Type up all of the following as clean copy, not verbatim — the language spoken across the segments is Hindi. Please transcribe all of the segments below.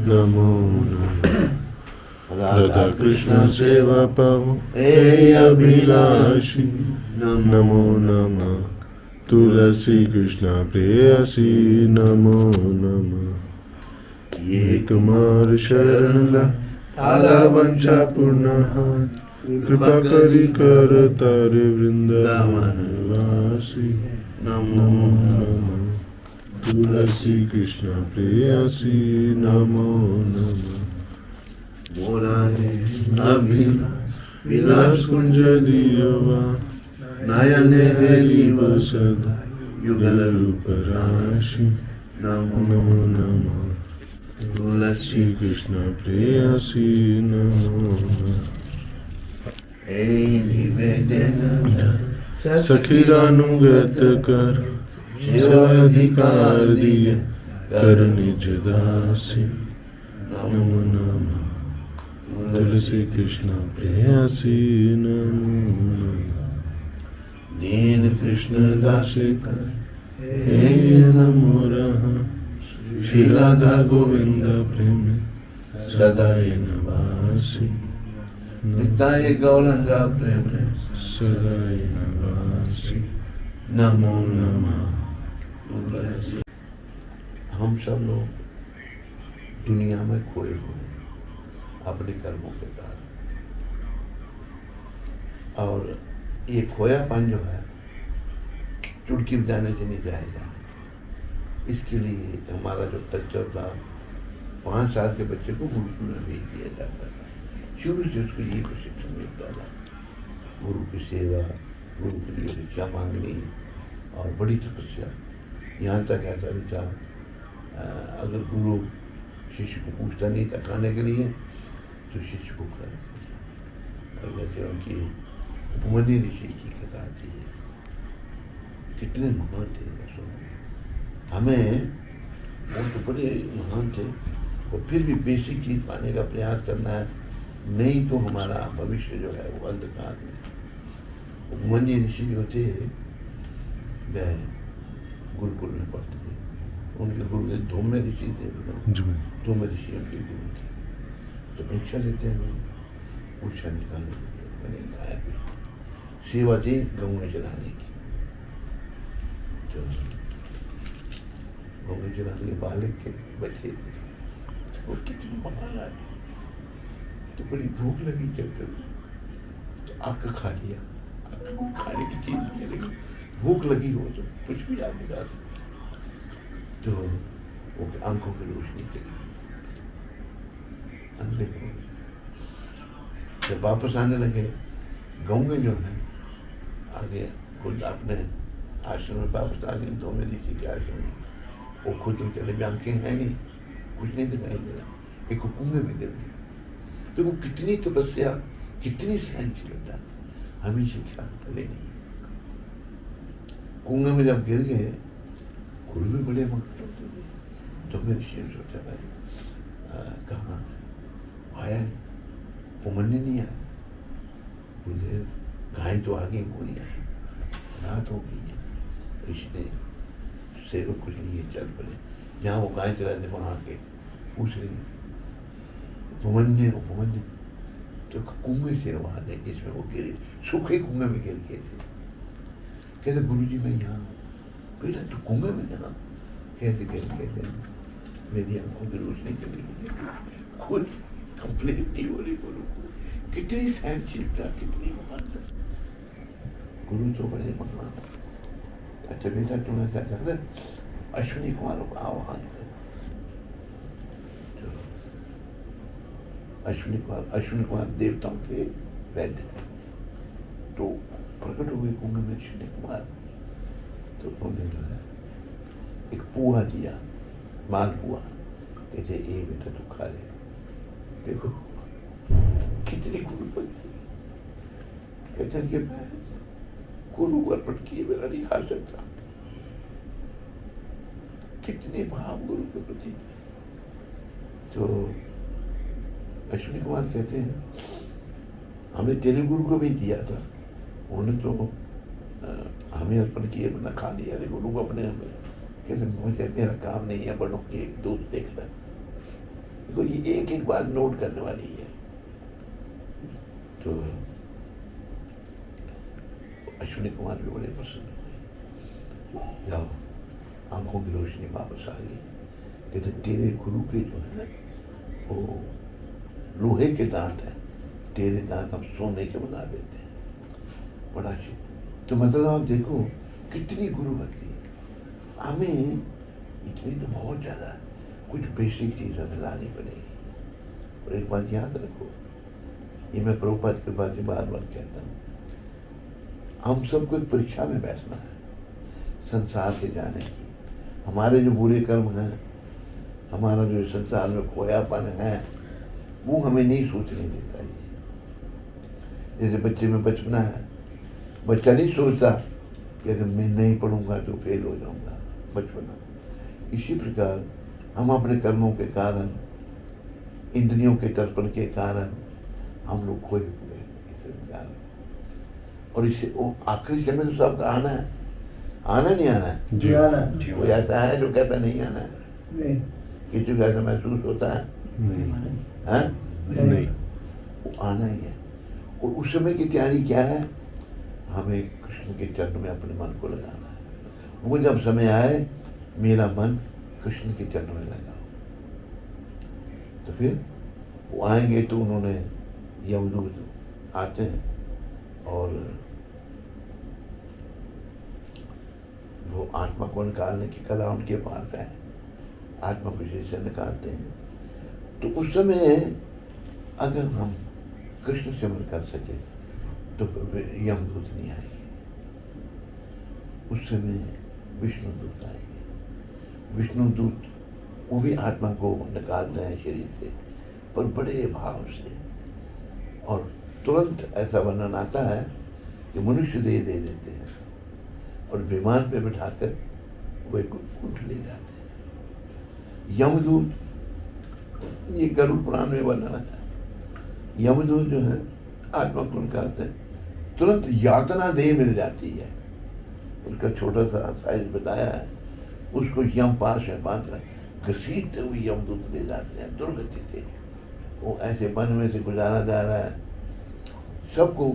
नमो नमः। राधा कृष्ण सेवा पाओ हे अभिलाषी, नमो नमः। तुलसी कृष्ण प्रेयसी, नमो नमः। ये तुम्हार शरण ला आला वंशा पुनः, कृपा करी कर तारे वृंदावन वासी, नमो नमः। तुलसी कृष्ण प्रेयसी, नमो नमः। मोरा है अभिलाष विलास कुंज दियोवा, नयने हेली वसद युगल रूप राशि, नमो नमः। तुलसी कृष्ण प्रेयसी, नमो नमः। निवेदन सखीरानुगत कर, सेवाधिकार दिए कर निज दासी, नमो नमः। तुलसी कृष्ण प्रेयसी, नमो नमः। दीन कृष्ण दासी कर, हे नमो रहा, श्री राधा गोविंद प्रेम सदाई नवासी, निताय गौरंगा प्रेम सदाई नवासी, नमो नमः। हम सब लोग दुनिया में खोए हुए हैं अपने कर्मों के कारण, और ये खोयापन जो है चुटकी बजाने से नहीं जाएगा। इसके लिए हमारा जो कल्चर था, 5 साल के बच्चे को गुरुकुल में भेज दिया जाता था। शुरू से उसको ये प्रशिक्षण मिलता था, गुरु की सेवा, गुरु के लिए भिक्षा मांगनी और बड़ी तपस्या। यहाँ तक ऐसा भी था, अगर गुरु शिष्य को पूछता नहीं था खाने के लिए तो शिष्य को खाना था। और जैसे उनकी उपमन्यु ऋषि की कथा थी, कितने महान थे। हमें वो तो बड़े महान थे, और फिर भी बेसिक चीज पाने का प्रयास करना है, नहीं तो हमारा भविष्य जो है वो अंधकार में। उपमन्यु ऋषि जो थे वह गुरुकुल में पढ़ते थे। उनके गुरु धूम्य ऋषि थे, धूम्य ऋषि उनके गुरु थे। तो परीक्षा लेते हैं, पूछा निकालने मैंने खाया भी सेवा थी गऊ चलाने की। तो गऊ चलाने के बालक थे, बच्चे थे, वो कितनी महान आई। तो बड़ी भूख लगी, जब तो आग खा लिया। खाने की चीज नहीं लगी, भूख लगी हो तो कुछ भी याद निकाल। तो वो आंखों की रोशनी चली, अंधे को। जब वापस आने लगे, गऊ जो है आगे खुद अपने आश्रम में वापस आ गए, तो मेरी ऋषि के आश्रम में। वो खुद तो चले भी, आंखें हैं नहीं, कुछ नहीं दिखाई दे रहा, एक कुएं में गिर गए। तो वो कितनी तपस्या, कितनी सहनशीलता हमें शिक्षा लेनी है। कुएं में जब गिर गए, गुरु भी बड़े महान होते थे। तो मेरे ऋषि ने सोचा भाई कहाँ आया नहीं, उपमन्यु नहीं आया। मुझे गाय तो आगे वो नहीं आई, रात हो गई है। ऋषि ने सेवक कुछ लिए, चल पड़े जहाँ वो गाय चला थे वहाँ आके पूछ रही उपमन्यु उपमन्यु। तो कुएं से वहाँ गए जिसमें वो गिरे, सूखे कुएं में गिर गए थे। कहते गुरु जी मैं यहाँ हूँ। बेटा तू कुएं में यहाँ? कहते कहते मेरी आंखों की रोशनी चली गई, कोई कंप्लेंट नहीं हो रही गुरु को। कितनी सहनशीलता, कितनी महानता। गुरु तो बड़े महान। अच्छा बेटा तुम्हें क्या कर रहे, अश्विनी कुमार को आह्वान करो। अश्विनी कुमार देवताओं के वैद्य हैं। तो प्रकट हो गए कुंभ में अश्विनी कुमार। तो उन्होंने जो है एक पुआ दिया, माल पुआ। कहते ए बेटा तू खा ले। देखो कितनी गुरु बनती। कहता कि मैं गुरु को अर्पण किए बिना नहीं खा सकता। कितने भाव गुरु के प्रति। तो अश्विनी कुमार कहते हैं हमने तेरे गुरु को भी दिया था, उन्होंने तो हमें अर्पण किए बिना खा लिया, गुरु को अपने हमें। कहते मुझे मेरा काम नहीं है बड़ों के दोस्त देखना, देखो ये एक एक बात नोट करने वाली है। तो अश्विनी कुमार भी बड़े पसंद हुए। जाओ, आंखों की रोशनी वापस आ गई। कहते तेरे गुरु के जो है वो लोहे के दांत हैं, तेरे दांत हम सोने के बना देते हैं। बड़ा अच्छी। तो मतलब आप देखो कितनी गुरु भक्ति है। हमें इतनी तो बहुत ज़्यादा कुछ बेसिक चीज़ हमें लानी पड़ेगी। और एक बात याद रखो, ये मैं प्रभुपाद कृपा से बार बार कहता हूँ, हम सबको एक परीक्षा में बैठना है संसार से जाने की। हमारे जो बुरे कर्म हैं, हमारा जो संसार में खोयापन है, वो हमें नहीं सोचने देता। ये जैसे बच्चे में बचपना है, बच्चा नहीं सोचता कि अगर मैं नहीं पढ़ूंगा तो फेल हो जाऊंगा, बचपना। इसी प्रकार हम अपने कर्मों के कारण, इंद्रियों के तर्पण के कारण हम लोग खोए हुए इस संसार में। और इससे वो आखिरी समय तो सबका आना है, आना नहीं आना है जी आना। कोई ऐसा है जो कहता नहीं आना है? नहीं, किसी को ऐसा महसूस होता है? हैं? नहीं। वो आना ही है। और उस समय की तैयारी क्या है? हमें कृष्ण के चरण में अपने मन को लगाना है। वो जब समय आए, मेरा मन कृष्ण के चरण में लगाओ, तो फिर वो आएंगे। तो उन्होंने यमदूत आते हैं और वो आत्मा को निकालने की कला उनके पास है, आत्मा को शरीर से निकालते हैं। तो उस समय अगर हम कृष्ण सिमरन कर सके तो यमदूत नहीं आएंगे, उस समय विष्णु दूत आएंगे। विष्णु दूत वो भी आत्मा को निकालते हैं शरीर से, पर बड़े भाव से। और तुरंत ऐसा वर्णन आता है कि मनुष्य देह दे देते हैं और विमान पे बिठाकर वैकुंठ ले जाते हैं। यमदूत, ये गरुड़ पुराण में वर्णन है, यमदूत जो है आत्मा को निकालते हैं, तुरंत यातना देह मिल जाती है। उसका छोटा सा साइज बताया है, उसको यम पास है बांधकर घसीटते हुए यमदूत ले जाते हैं दुर्गति से। वो ऐसे वन में से गुजारा जा रहा है। सबको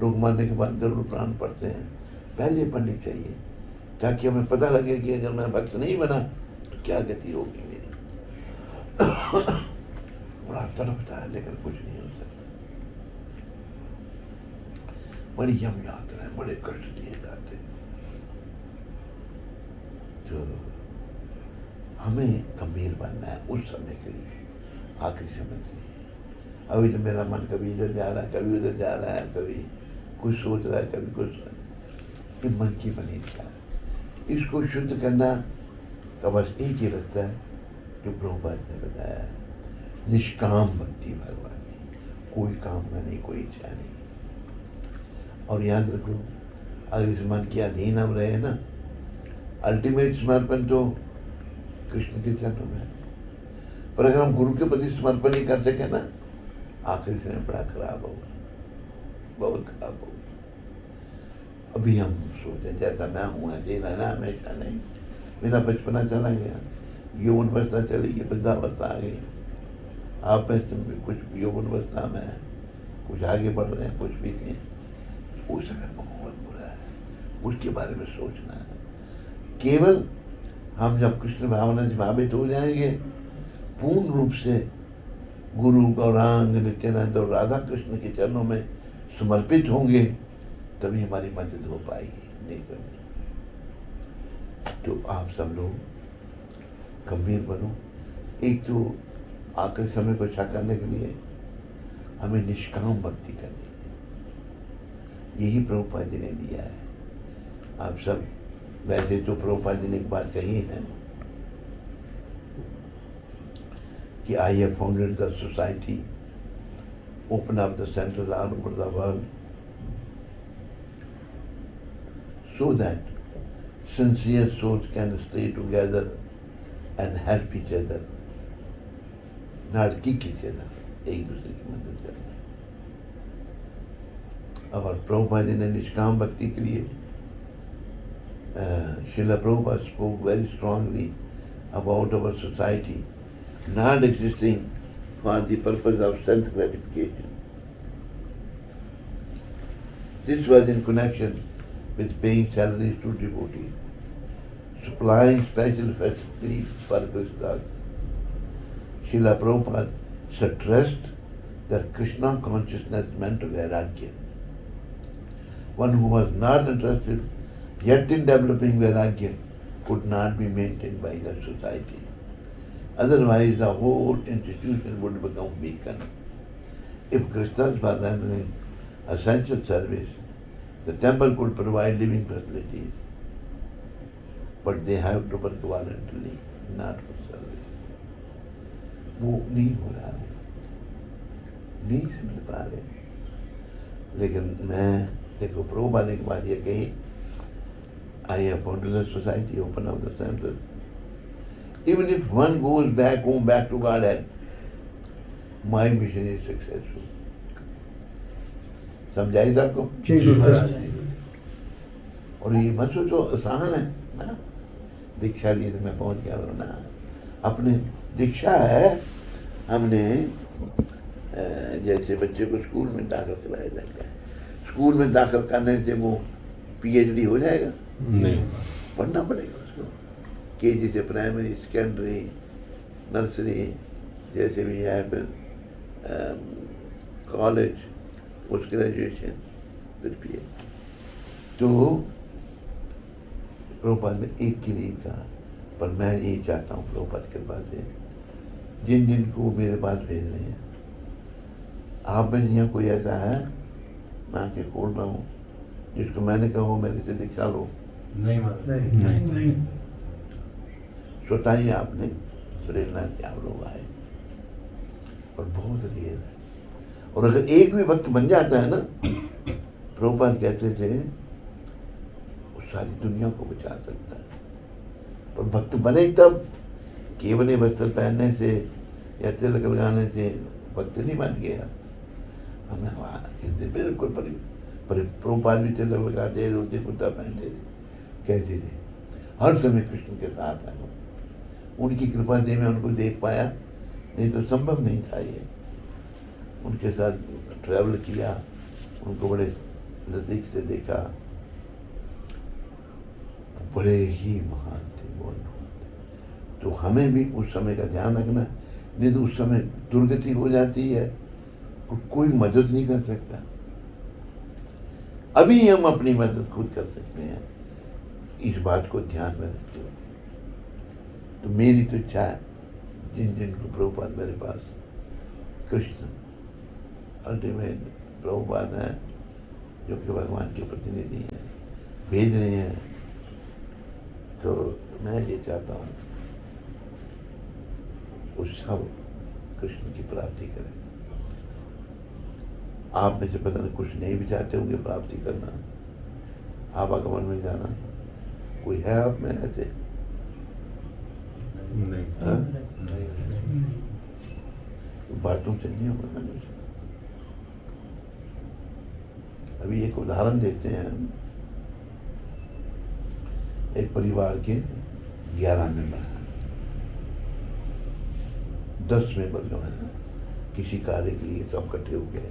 लोग मरने के बाद गरुड़ पुराण पढ़ते हैं, पहले पढ़नी चाहिए ताकि हमें पता लगे कि अगर मैं भक्त नहीं बना तो क्या गति होगी मेरी। बड़ा तड़पता है लेकिन कुछ नहीं हो सकता। बड़ी यम यात्रा है, बड़े कष्ट दिए जाते हैं। तो हमें गंभीर बनना है उस समय के लिए, आखिरी समय के लिए। अभी तो मेरा मन कभी इधर जा रहा है, कभी उधर जा रहा है, कभी कुछ सोच रहा है, कभी कुछ। ये मन की बनीता है। इसको शुद्ध करना का बस एक ही रास्ता है जो प्रभुपाद ने बताया है, निष्काम भक्ति भगवान की। कोई कामना नहीं, कोई इच्छा नहीं। और याद रखो, अगर इस मन के अधीन हम रहे ना, अल्टीमेट समर्पण तो कृष्ण के चरणों में है। पर अगर हम गुरु के प्रति समर्पण नहीं कर सके ना, आखिरी समय बड़ा खराब होगा, बहुत खराब होगा। अभी हम सोचते जैसा मैं हूँ ऐसे ही रहना हमेशा, नहीं। मेरा बचपना चला गया, यौवन अवस्था चली गई, वृद्धावस्था आ गई। आप में कुछ यौवन अवस्था में है, कुछ आगे बढ़ रहे हैं, कुछ भी नहीं। वो समय बहुत बुरा है, उसके बारे में सोचना है। केवल हम जब कृष्ण भावना से भावित हो जाएंगे, पूर्ण रूप से गुरु गौरांग नित्यानंद और राधा कृष्ण के चरणों में समर्पित होंगे, तभी हमारी मदद हो पाएगी, नहीं तो नहीं। तो आप सब लोग गंभीर बनो। एक तो आखिरी समय को अच्छा करने के लिए हमें निष्काम भक्ति करनी है, यही प्रभुपाद जी ने दिया है। आप सब, वैसे तो प्रभुपाद जी ने एक बात कही है कि I have founded the society, open up the centers all over the world, so that sincere souls can stay together and help each other, not kick each other, एक दूसरे की मदद करना। और प्रभुपाद जी ने निष्काम भक्ति के लिए, Srila Prabhupada spoke very strongly about our society not existing for the purpose of self-gratification. This was in connection with paying salaries to devotees, supplying special facilities for Krishna. Srila Prabhupada stressed that Krishna consciousness meant Vairagya. One who was not interested yet in developing Vairagya could not be maintained by the society. Otherwise, the whole institution would become weakened. If Krishnas were rendering essential service, the temple could provide living facilities, but they have to work voluntarily, not for service. वो नहीं हो रहा है, नहीं समझ पा रहे. लेकिन मैं देखो प्रभुपाद ने एक बात ये कही, I have founded the society, open up the center. Even if one goes back home, back to Godhead, my mission is successful. समझाई सबको? और ये मत सोचो आसान है ना, दीक्षा लिए तो मैं पहुंच गया ना. अपने दीक्षा है, हमने जैसे बच्चे को स्कूल में दाखिल कराया जाता है, स्कूल में दाखिल करने से वो PhD हो जाएगा? नहीं, पढ़ना पड़ेगा उसको. KG से प्राइमरी, सेकेंडरी, नर्सरी, जैसे भी है, फिर कॉलेज, पोस्ट ग्रेजुएशन, फिर PhD. तो प्रभुपाद ने एक के लिए कहा, पर मैं यही चाहता हूँ प्रभुपाद के पास से जिन जिन को मेरे पास भेज रहे हैं, आप में यहाँ कोई ऐसा है, मैं आके खोल रहा हूँ, जिसको मैंने कहा वो मेरे से दीक्षा लो? नहीं. स्वतः ही आपने प्रेरणा से आप लोग आए, और बहुत रेयर है. और अगर एक भी भक्त बन जाता है ना, प्रभुपाद कहते थे वो सारी दुनिया को बचा सकता है. पर भक्त बने तब, केवल वस्त्र पहनने से या तिलक लगाने से भक्त नहीं बन गया. हमें कहते बिल्कुल पर प्रभुपाद भी तिलक लगाते, रोते कुर्ता पहनते थे, कहते थे हर समय कृष्ण के साथ है. उनकी कृपा से मैं उनको देख पाया, नहीं तो संभव नहीं था ये. उनके साथ ट्रैवल किया, उनको बड़े नज़दीक से देखा, बड़े ही महान थे, बहुत महान थे. तो हमें भी उस समय का ध्यान रखना, नहीं तो उस समय दुर्गति हो जाती है और कोई मदद नहीं कर सकता. अभी हम अपनी मदद खुद कर सकते हैं, इस बात को ध्यान में रखते हुए. तो मेरी तो इच्छा है, जिन जिन को प्रभुपाद मेरे पास, कृष्ण अल्टीमेट प्रभुपाद हैं, जो कि भगवान के प्रतिनिधि हैं, भेज रहे हैं, तो मैं ये चाहता हूँ वो सब कृष्ण की प्राप्ति करें. आप में से पता नहीं कुछ नहीं भी चाहते होंगे प्राप्ति करना, आवागमन में जाना. कोई है आप में ऐसे? नहीं. बातों से नहीं होगा. अभी एक उदाहरण देते हैं. एक परिवार के 11 मेंबर हैं, 10 मेंबर जो हैं किसी कार्य के लिए सब इकट्ठे हो गए,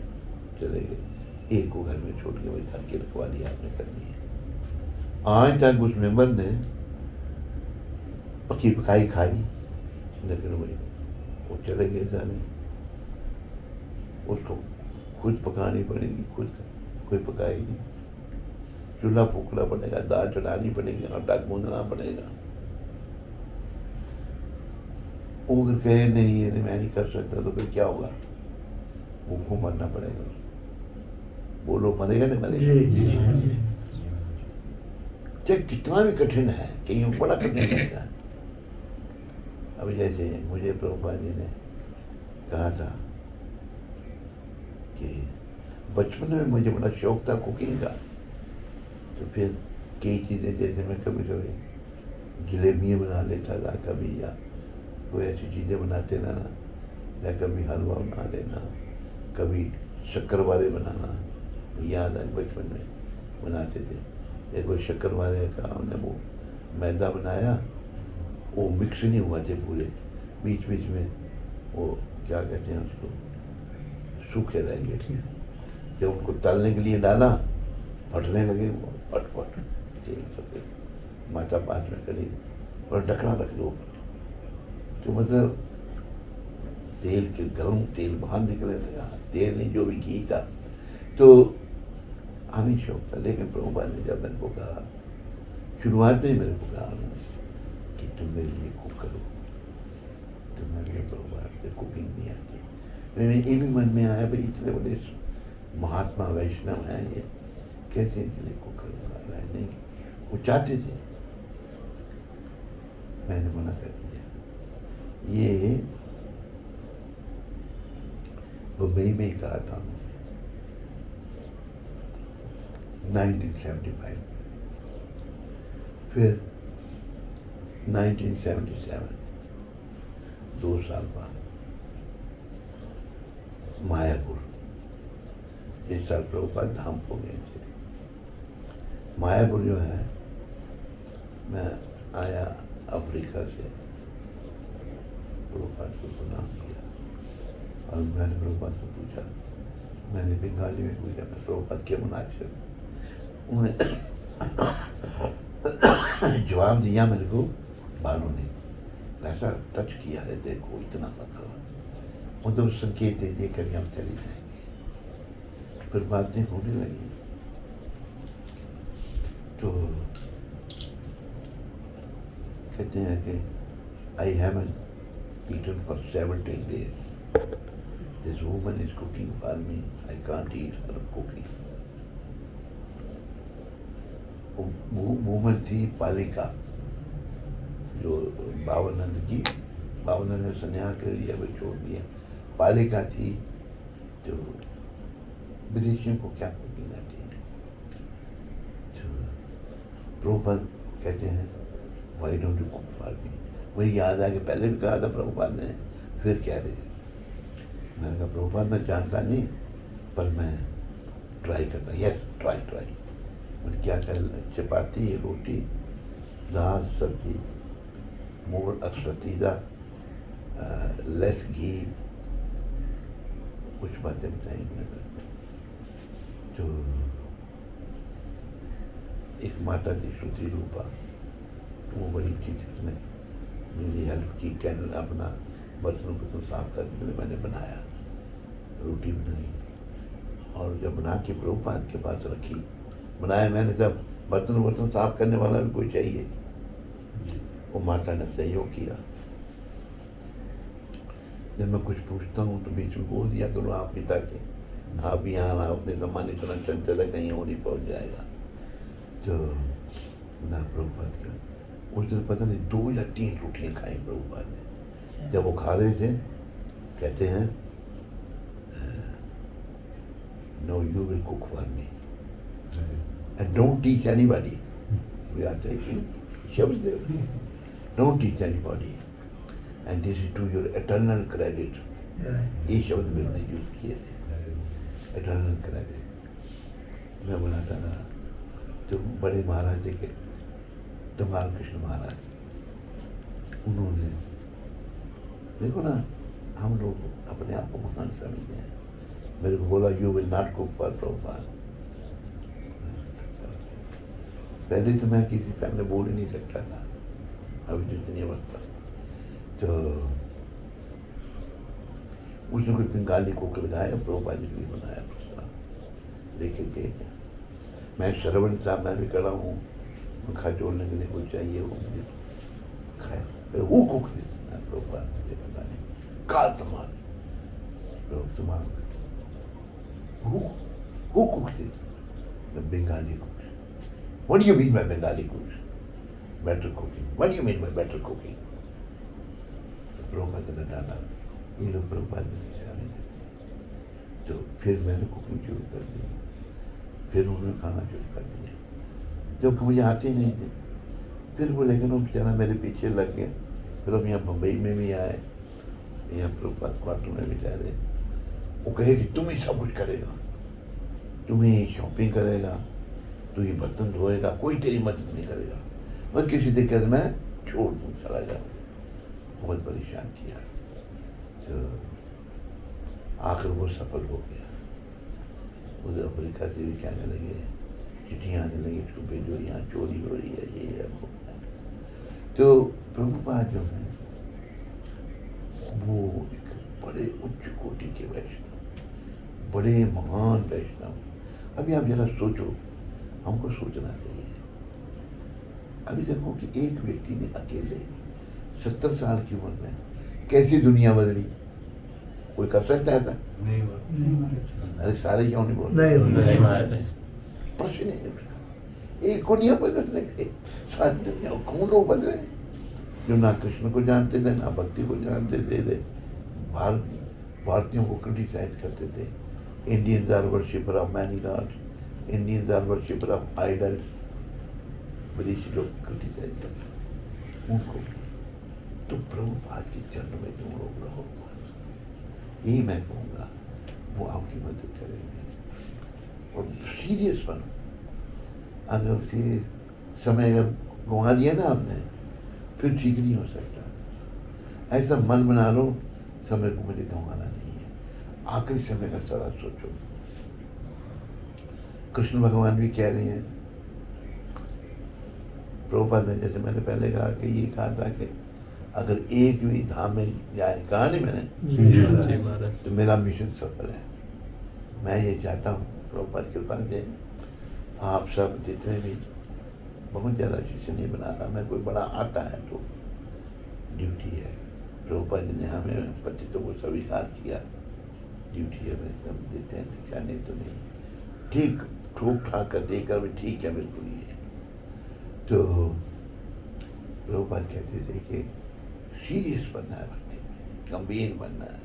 चले गए. एक को घर में छोड़ के वही घर की रखवाली आपने करनी है. आज तक उस मेंबर ने पकी पकाई खाई, लेकिन वही वो चले गए सारे. उसको खुद पकानी पड़ेगी, खुद कोई पकाएगी, चूल्हा फूकना पड़ेगा, दाल चढ़ानी पड़ेगी, आटा गूंदना पड़ेगा. वो अगर कहे नहीं ये मैं नहीं कर सकता, तो फिर क्या होगा? भूखों मरना पड़ेगा. बोलो मरेगा नहीं मरेगा? चाहे कितना भी कठिन है, कहीं बड़ा कठिन लगता है. अभी जैसे मुझे प्रभुपाद जी ने कहा था कि बचपन में मुझे बड़ा शौक था कुकिंग का, तो फिर कई चीज़ें जैसे मैं कभी कभी जलेबियाँ बना लेता था, कभी या कोई ऐसी चीज़ें बनाते रहना, या कभी हलवा बना लेना, कभी शक्कर वाले बनाना. याद है बचपन में बनाते थे. एक बार शक्कर वाले का हमने वो मैदा बनाया, वो मिक्स नहीं हुआ थे पूरे, बीच बीच में वो क्या कहते हैं उसको, सूखे रह गए थे। जब उनको तलने के लिए डाला, फटने लगे वो, फट फट तेल सब। माता पास में खड़ी और ढकना रख दो ऊपर। तो मतलब तेल के गर्म तेल बाहर निकले लगा, तेल नहीं जो भी घी था। तो हमें शौक था, लेकिन प्रभुपाद ने जब मेरे को कहा, शुरुआत में मेरे को कहा कि तुम मेरे लिए कुक करो, तो मैंने प्रभुपाद से कुकिंग नहीं आती। मेरे ये भी मन में आया भाई इतने बड़े महात्मा वैष्णव हैं, ये कैसे इनके लिए कुक करूँगा। नहीं, वो चाहते थे, मैंने मना कर दिया। ये मुंबई में ही कहा था उन्होंने 1975। फिर 1977 2 साल बाद मायापुर, इस साल प्रभुपाद धाम को गए थे। मायापुर जो है, मैं आया अफ्रीका से, प्रभुपाद को प्रणाम किया और मैंने प्रभुपाद से पूछा, मैंने बंगाली में पूछा, मैं प्रभुपाद के मुनासिब, उन्होंने जवाब दिया मेरे को, बालों ने ऐसा टच किया है, देखो इतना पता, मतलब संकेत दे दिए कभी हम चले जाएंगे। फिर बातें होने लगी। तो कहते हैं कि I haven't eaten for 17 days. This woman is cooking for me. I can't eat her cooking. वो वूमन थी पालिका, जो बावनंद ने संन्यास ले लिया, वो छोड़ दिया। पालिका थी, जो विदेशियों को क्या कुकिंग आती है। तो प्रभुपाद कहते हैं, Why don't you cook for me? वही याद आ कि पहले भी कहा था प्रभुपाद ने, फिर कह रहे हैं। मैंने कहा प्रभुपाद मैं जानता नहीं, पर मैं ट्राई करता। Yes, try. मैंने क्या कर, चपाती, रोटी, दाल, सब्जी, मोर अक्षतीदा, लेस घी, कुछ बातें बताई मैंने। तो एक माता थी श्रुति रूपा, वो बड़ी चीज, उसने मेरी हेल्प की, कैन अपना बर्तनों को साफ करने के लिए मैंने बनाया, रोटी बनाई, और जब बना के प्रभुपाद के पास रखी, बनाया मैंने, तब बर्तन साफ करने वाला भी कोई चाहिए, वो माता ने सहयोग किया। जब मैं कुछ पूछता हूँ तो बीच में बोल दिया करो आप पिता के, आप यहाँ ना, अपने जमाने इतना चंचल है, कहीं और ही पहुँच जाएगा। तो ना प्रभुपाद का उस दिन पता नहीं 2 या 3 रोटियाँ खाई प्रभुपाद ने। जब वो खा रहे थे, कहते हैं, no you will cook for me and don't teach anybody. वे आते हैं शब्द, don't teach anybody and this is to your eternal credit. ये शब्द भी मैंने यूज किए थे, एटर्नल क्रेडिट। मैं बनाता था, तो बड़े महाराज के तमाल कृष्ण महाराज, उन्होंने, देखो ना, हम लोग अपने आप को महान समझते हैं। मेरे को बोला you will not cook for Prabhupada. पहले तो मैं किसी सामने बोल ही नहीं सकता था, अभी तो इतनी अवस्था। तो उसने कोई बंगाली कुक लगाया, प्रभुपाद के लिए बनाया, लेके गए। मैं श्रवण साहब में भी खड़ा हूँ, खा जोड़ने के लिए कोई चाहिए, वो मुझे खाया, वो कुक थे प्रभुपाद, मुझे पता नहीं, काल तमाल तुम्हारा who cooked it? The Bengali cook. What do you mean by Bengali cooks? Better cooking. What do you mean by better cooking? Prabhupada ने डाला, ये लोग प्रभुपाद में नहीं खाने देते। तो फिर मैंने कुकिंग शुरू कर दी, फिर उन्होंने खाना शुरू कर दिया, जब मुझे आते नहीं थे। फिर वो, लेकिन वो बेचारा मेरे पीछे लग गया। फिर हम यहाँ मुंबई में भी आए, यहाँ प्रभुपाद क्वार्टर में भी ठहरे। वो कहे कि तुम ही सब कुछ करेगा, तुम ही शॉपिंग करेगा, तू ही बर्तन धोएगा, कोई तेरी मदद नहीं करेगा, और किसी दिक्कत में छोड़ दूँ, चला जाऊँ। बहुत परेशान किया। तो आखिर वो सफल हो गया। उधर अफ्रीका से भी कहने लगे, चिट्ठियाँ आने लगी, इसको भेजो, यहाँ चोरी हो रही है, ये है वो है। तो प्रभुपाद जो है वो एक बड़े उच्च कोटि के वैष्णव, बड़े महान वैष्णव। अभी आप जरा सोचो, हमको सोचना चाहिए। अभी देखो कि एक व्यक्ति ने अकेले 70 साल की उम्र में कैसी दुनिया बदली, कोई कर सकता है था? नहीं महाराज। अरे सारे क्यों नहीं बोल नहीं महाराज। प्रश्न नहीं उठता। एक को नहीं बदलने के, सारी दुनिया को कौन लोग बदले जो ना कृष्ण को जानते थे, ना भक्ति को जानते थे। भारतीयों को क्रिटिसाइज करते थे। Indians are worshipper of many gods, Indians are worshipper of idols. विदेशी लोग क्रिटिसाइज करते उनको। तो प्रभुपाद के चरणों में तुम लोग रहो, यही मैं कहूँगा, वो आपकी मदद करेंगे। और सीरियस बनो। अगर सीरियस समय अगर गंवा दिया ना आपने, फिर ठीक नहीं हो सकता। ऐसा मन बना लो, समय को मुझे गंवाना नहीं है। आखिरी समय का सदा सोचो। कृष्ण भगवान भी कह रहे हैं, प्रभुपाद ने जैसे मैंने पहले कहा कि ये कहा था कि अगर एक भी धाम में जाए, कहा नहीं मैंने, तो मेरा मिशन सफल है। मैं ये चाहता हूँ प्रभुपाद कृपा से आप सब जितने भी, बहुत ज़्यादा शिष्य नहीं बना रहा मैं, कोई बड़ा आता है तो ड्यूटी है। प्रभुपाद ने हमें पतितों को स्वीकार किया, ड्यूटी है, हम देते हैं दीक्षा, नहीं तो नहीं। ठीक ठोक ठाक कर देकर भी ठीक है, बिल्कुल ये। तो प्रभुपाद कहते थे कि सीरियस बनना है, भक्ति में गंभीर बनना है।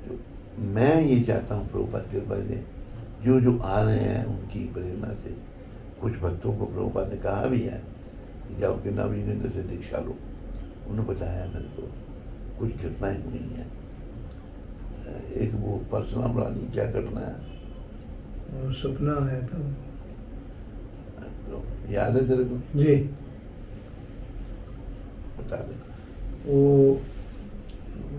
तो मैं ये चाहता हूँ प्रभुपाद कृपा से जो जो आ रहे हैं उनकी प्रेरणा से, कुछ भक्तों को प्रभुपाद ने कहा भी है कि जाओ कि नवीनेंद्र से दीक्षा लो। उन्होंने बताया मेरे को कुछ घटनाएं हुई हैं। एक वो परशुराम रानी, क्या घटना है? सपना आया था, याद है तेरे को? जी। बता दे। वो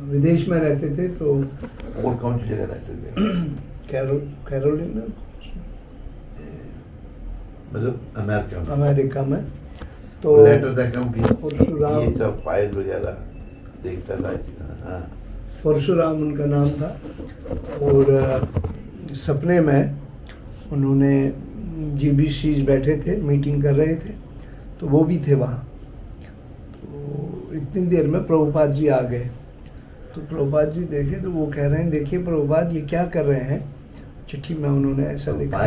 विदेश में रहते थे तो और कौन सी जगह रहते थे? कैरोलिना, मतलब अमेरिका में। तो लेटर तक हम परशुराम, ये सब फाइल वगैरह देखता था। हाँ, परशुराम उनका नाम था। और सपने में उन्होंने जीबीसी बैठे थे, मीटिंग कर रहे थे, तो वो भी थे वहाँ। तो इतनी देर में प्रभुपाद जी आ गए। तो प्रभुपाद जी देखे तो वो कह रहे हैं, देखिए प्रभुपाद ये क्या कर रहे हैं। चिट्ठी में उन्होंने ऐसा लिखा,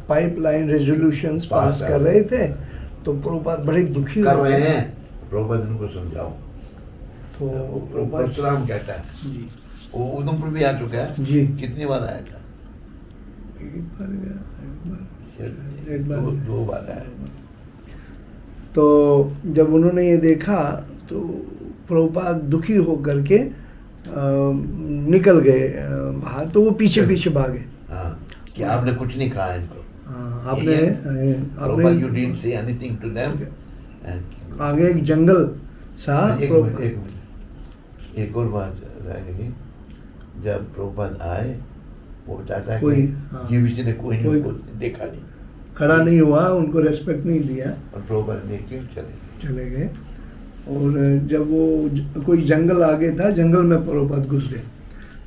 पाइपलाइन रेजोल्यूशंस पास कर रहे थे। तो प्रभुपाद बड़े दुखी कर रहे हैं। प्रभुपाद उनको समझाओ। तो प्रभुपाद परशुराम कहता है जी, वो उधमपुर भी आ चुका है जी। कितनी बार आया था? एक बार दो बार आया। तो जब उन्होंने ये देखा तो प्रभुपाद दुखी होकर के निकल गए बाहर। तो वो पीछे पीछे भागे। हाँ, कि आपने कुछ नहीं कहा इनको। आपने you didn't say anything to them. आगे एक जंगल सा। एक और बात रह गई। जब प्रभुपाद आए, वो बताता है कोई, कि जीबीसी ने कोई देखा नहीं, खड़ा नहीं हुआ, उनको रेस्पेक्ट नहीं दिया और प्रभुपाद देख के चले गए। और जब वो कोई जंगल आगे था, जंगल में प्रभुपाद घुस गए।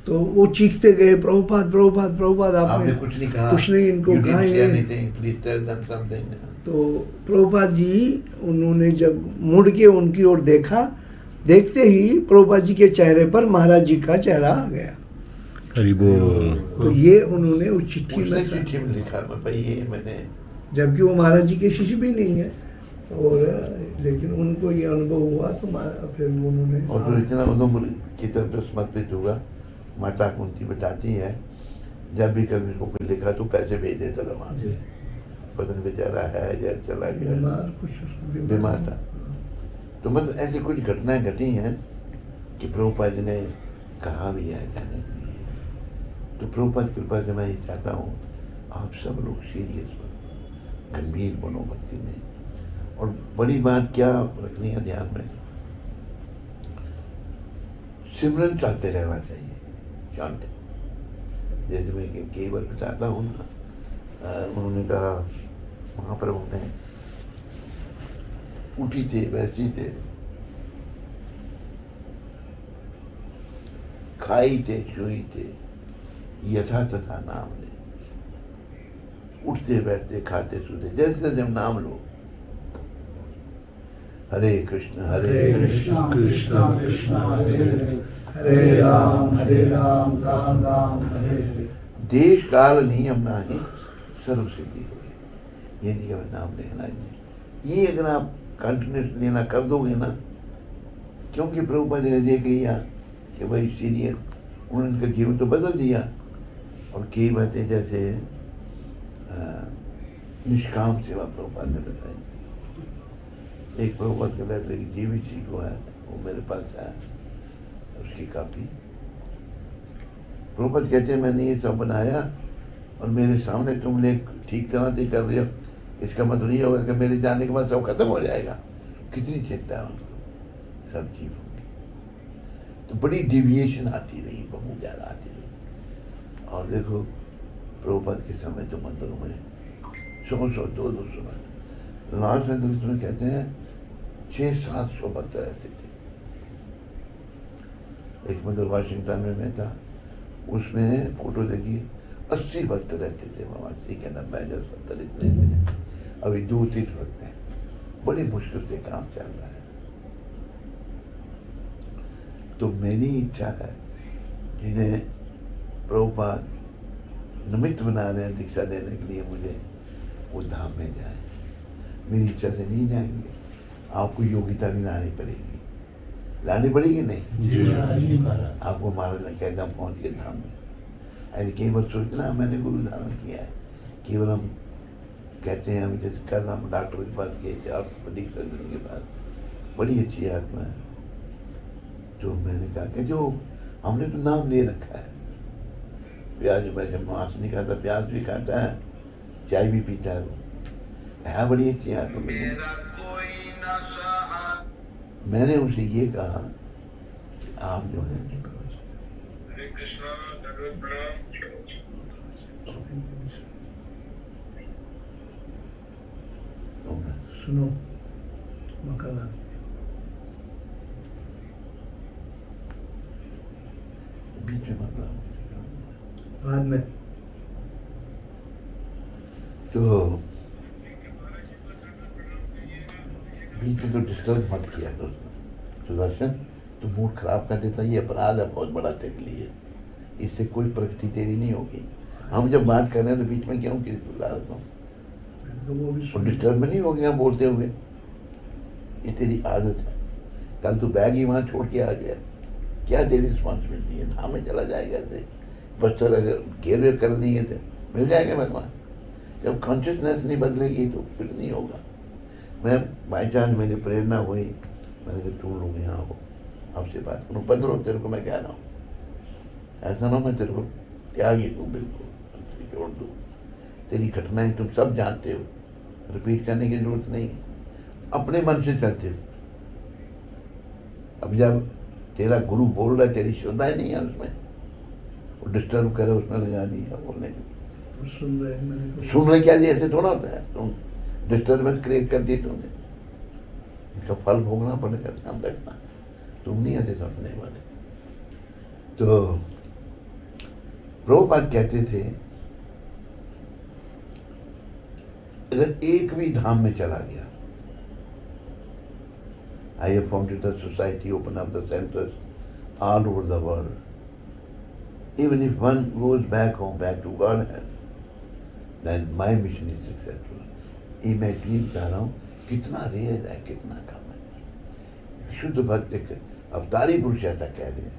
तो वो चीखते गए, प्रभुपाद प्रभुपाद प्रभुपाद, आपने कुछ नहीं कहा, कुछ नहीं इनको कहा ये। तो प्रभुपाद जी, उन्होंने जब मुड़ के उनकी ओर देखा, देखते ही प्रभुपाद जी के चेहरे पर महाराज जी का चेहरा आ गया। तो ये उन्होंने उस चिट्ठी में लिखा, भाई ये मैंने, जबकि वो महाराज जी के शिष्य भी नहीं है। और लेकिन उनको ये अनुभव हुआ तो फिर उन्होंने, और फिर इतना उधमपुर की तरफ समर्पित हुआ। माता कुंती बताती है, जब भी कभी उसको कोई लिखा तो पैसे भेज देता था वहाँ से। पता नहीं बेचारा है या चला गया, बीमार था। तो मतलब ऐसी कुछ घटनाएं घटी हैं कि प्रभुपाद जी ने कहा भी है जाने के लिए। तो प्रभुपाद कृपा से मैं ये चाहता हूँ आप सब लोग सीरियस बनो, गंभीर बनो भक्ति में। और बड़ी बात क्या रखनी है ध्यान में, सिमरन चलते रहना चाहिए शॉन्ट। जैसे मैं कई बार बताता हूँ ना, उन्होंने कहा महाप्रभु ने उठी थे वैसी थे, खाई थे छुई थे, यथा तथा नाम ले, उठते बैठते खाते सोते जैसे जब नाम लो। हरे कृष्ण कृष्ण कृष्ण कृष्ण हरे हरे हरे राम राम राम हरे हरे। देश काल नियम नाही सर्व सिद्धि हो। ये नियम नाम लेना ही नहीं। ये अगर आप कंटिन्यूस लेना कर दोगे ना, क्योंकि प्रभुपाद ने देख लिया कि भाई सीरियस, उन्होंने उनका जीवन तो बदल दिया। और कई बातें जैसे निष्काम सेवा प्रभुपाद ने बताई। एक प्रभुपाद का लेटर जीवीसी को है, वो मेरे पास है, उसकी कापी। प्रभुपाद कहते हैं मैंने ये सब बनाया और मेरे सामने तुम लोग ठीक तरह से कर रहे हो, इसका मतलब ये होगा कि मेरे जाने के बाद सब खत्म हो जाएगा। कितनी चिंता है उनको, सब जीव होंगे। तो बड़ी डिविएशन आती रही, बहुत ज़्यादा आती रही। और देखो प्रभुपाद के समय तो मंदिरों में 100 200 लॉस एंजल्स में कहते हैं 600-700 भक्त रहते थे। एक मंदिर वाशिंगटन में मैं था, उसमें फोटो देखी 80 भक्त रहते थे वहाँ, 90 इतने थे। अभी 2-3 भक्त हैं। बड़ी मुश्किल से काम चल रहा है। तो मेरी इच्छा है, जिन्हें प्रभुपाद निमित्त बना रहे हैं दीक्षा देने के लिए मुझे, वो धाम में जाए। मेरी इच्छा से नहीं जाएंगे, आपको योग्यता भी लानी पड़ेगी। लानी पड़ेगी नहीं? आपको महाराज ने कहता पहुँच गए धाम में। अरे कई बार सोचना मैंने गुरु धारण किया है, केवल हम कहते हैं हम जैसे कल हम डॉक्टर के पास गए थे, ऑर्थोपेडिक सर्जन के पास, बड़ी अच्छी आत्मा है। तो मैंने कहा कि जो हमने तो नाम ले रखा है, प्याज वैसे मांस नहीं खाता, प्याज भी खाता है, चाय भी पीता है, बड़ी अच्छी आत्मा। मैंने उसे ये कहा कि आप जो है सुनो मकाला बीच में मतलब बाद में तो बीच में तो डिस्टर्ब मत किया करो सुदर्शन, तो मूड खराब कर देता। ये अपराध है बहुत बड़ा तेरे लिए, इससे कोई प्रगति तेरी नहीं होगी। हम जब बात कर रहे हैं तो बीच में क्यों किसी बुला रहा हूँ, वो भी और डिस्टर्ब नहीं हो गया बोलते हुए। ये तेरी आदत है। कल तू बैग ही वहाँ छोड़ के आ गया, क्या तेरी रिस्पॉन्सिबिलिटी है? धाम में चला जाएगा ऐसे बस्तर अगर घेर कर दिए थे, मिल जाएगा भगवान। जब कॉन्शियसनेस नहीं बदलेगी तो फिर नहीं होगा। मैं बाई चांस मेरी प्रेरणा हुई, मैंने कहा तू लोग यहाँ हो, आपसे बात करूँ, बदलो तेरे को मैं कह रहा हूँ। ऐसा ना मैं तेरे को त्याग ही दूँ, बिल्कुल जोड़ दूँ। तेरी घटनाएं तुम सब जानते हो, रिपीट करने की जरूरत नहीं है, अपने मन से चलते हो। अब जब तेरा गुरु बोल रहा है, तेरी श्रद्धा नहीं है उसमें, वो डिस्टर्ब करे उसमें लगा दिया बोलने को। सुन रहे हैं, मैंने तो सुन रहे क्या जी, ऐसे थोड़ा होता है। तुम डिस्टर्बेंस क्रिएट कर दी तुमने, इसका फल भोगना पड़ेगा, ध्यान रखना। तुम नहीं ऐसे समझने वाले। तो प्रभुपाद कहते थे अगर एक भी धाम में चला गया, I have founded the society, open up the centers all over the world. Even if one goes back home, back to Godhead, then my mission is successful. ये मैं इसलिए बता रहा हूँ, कितना रेयर है, कितना कम है। शुद्ध भक्त एक अवतारी पुरुष ऐसा कह रहे हैं,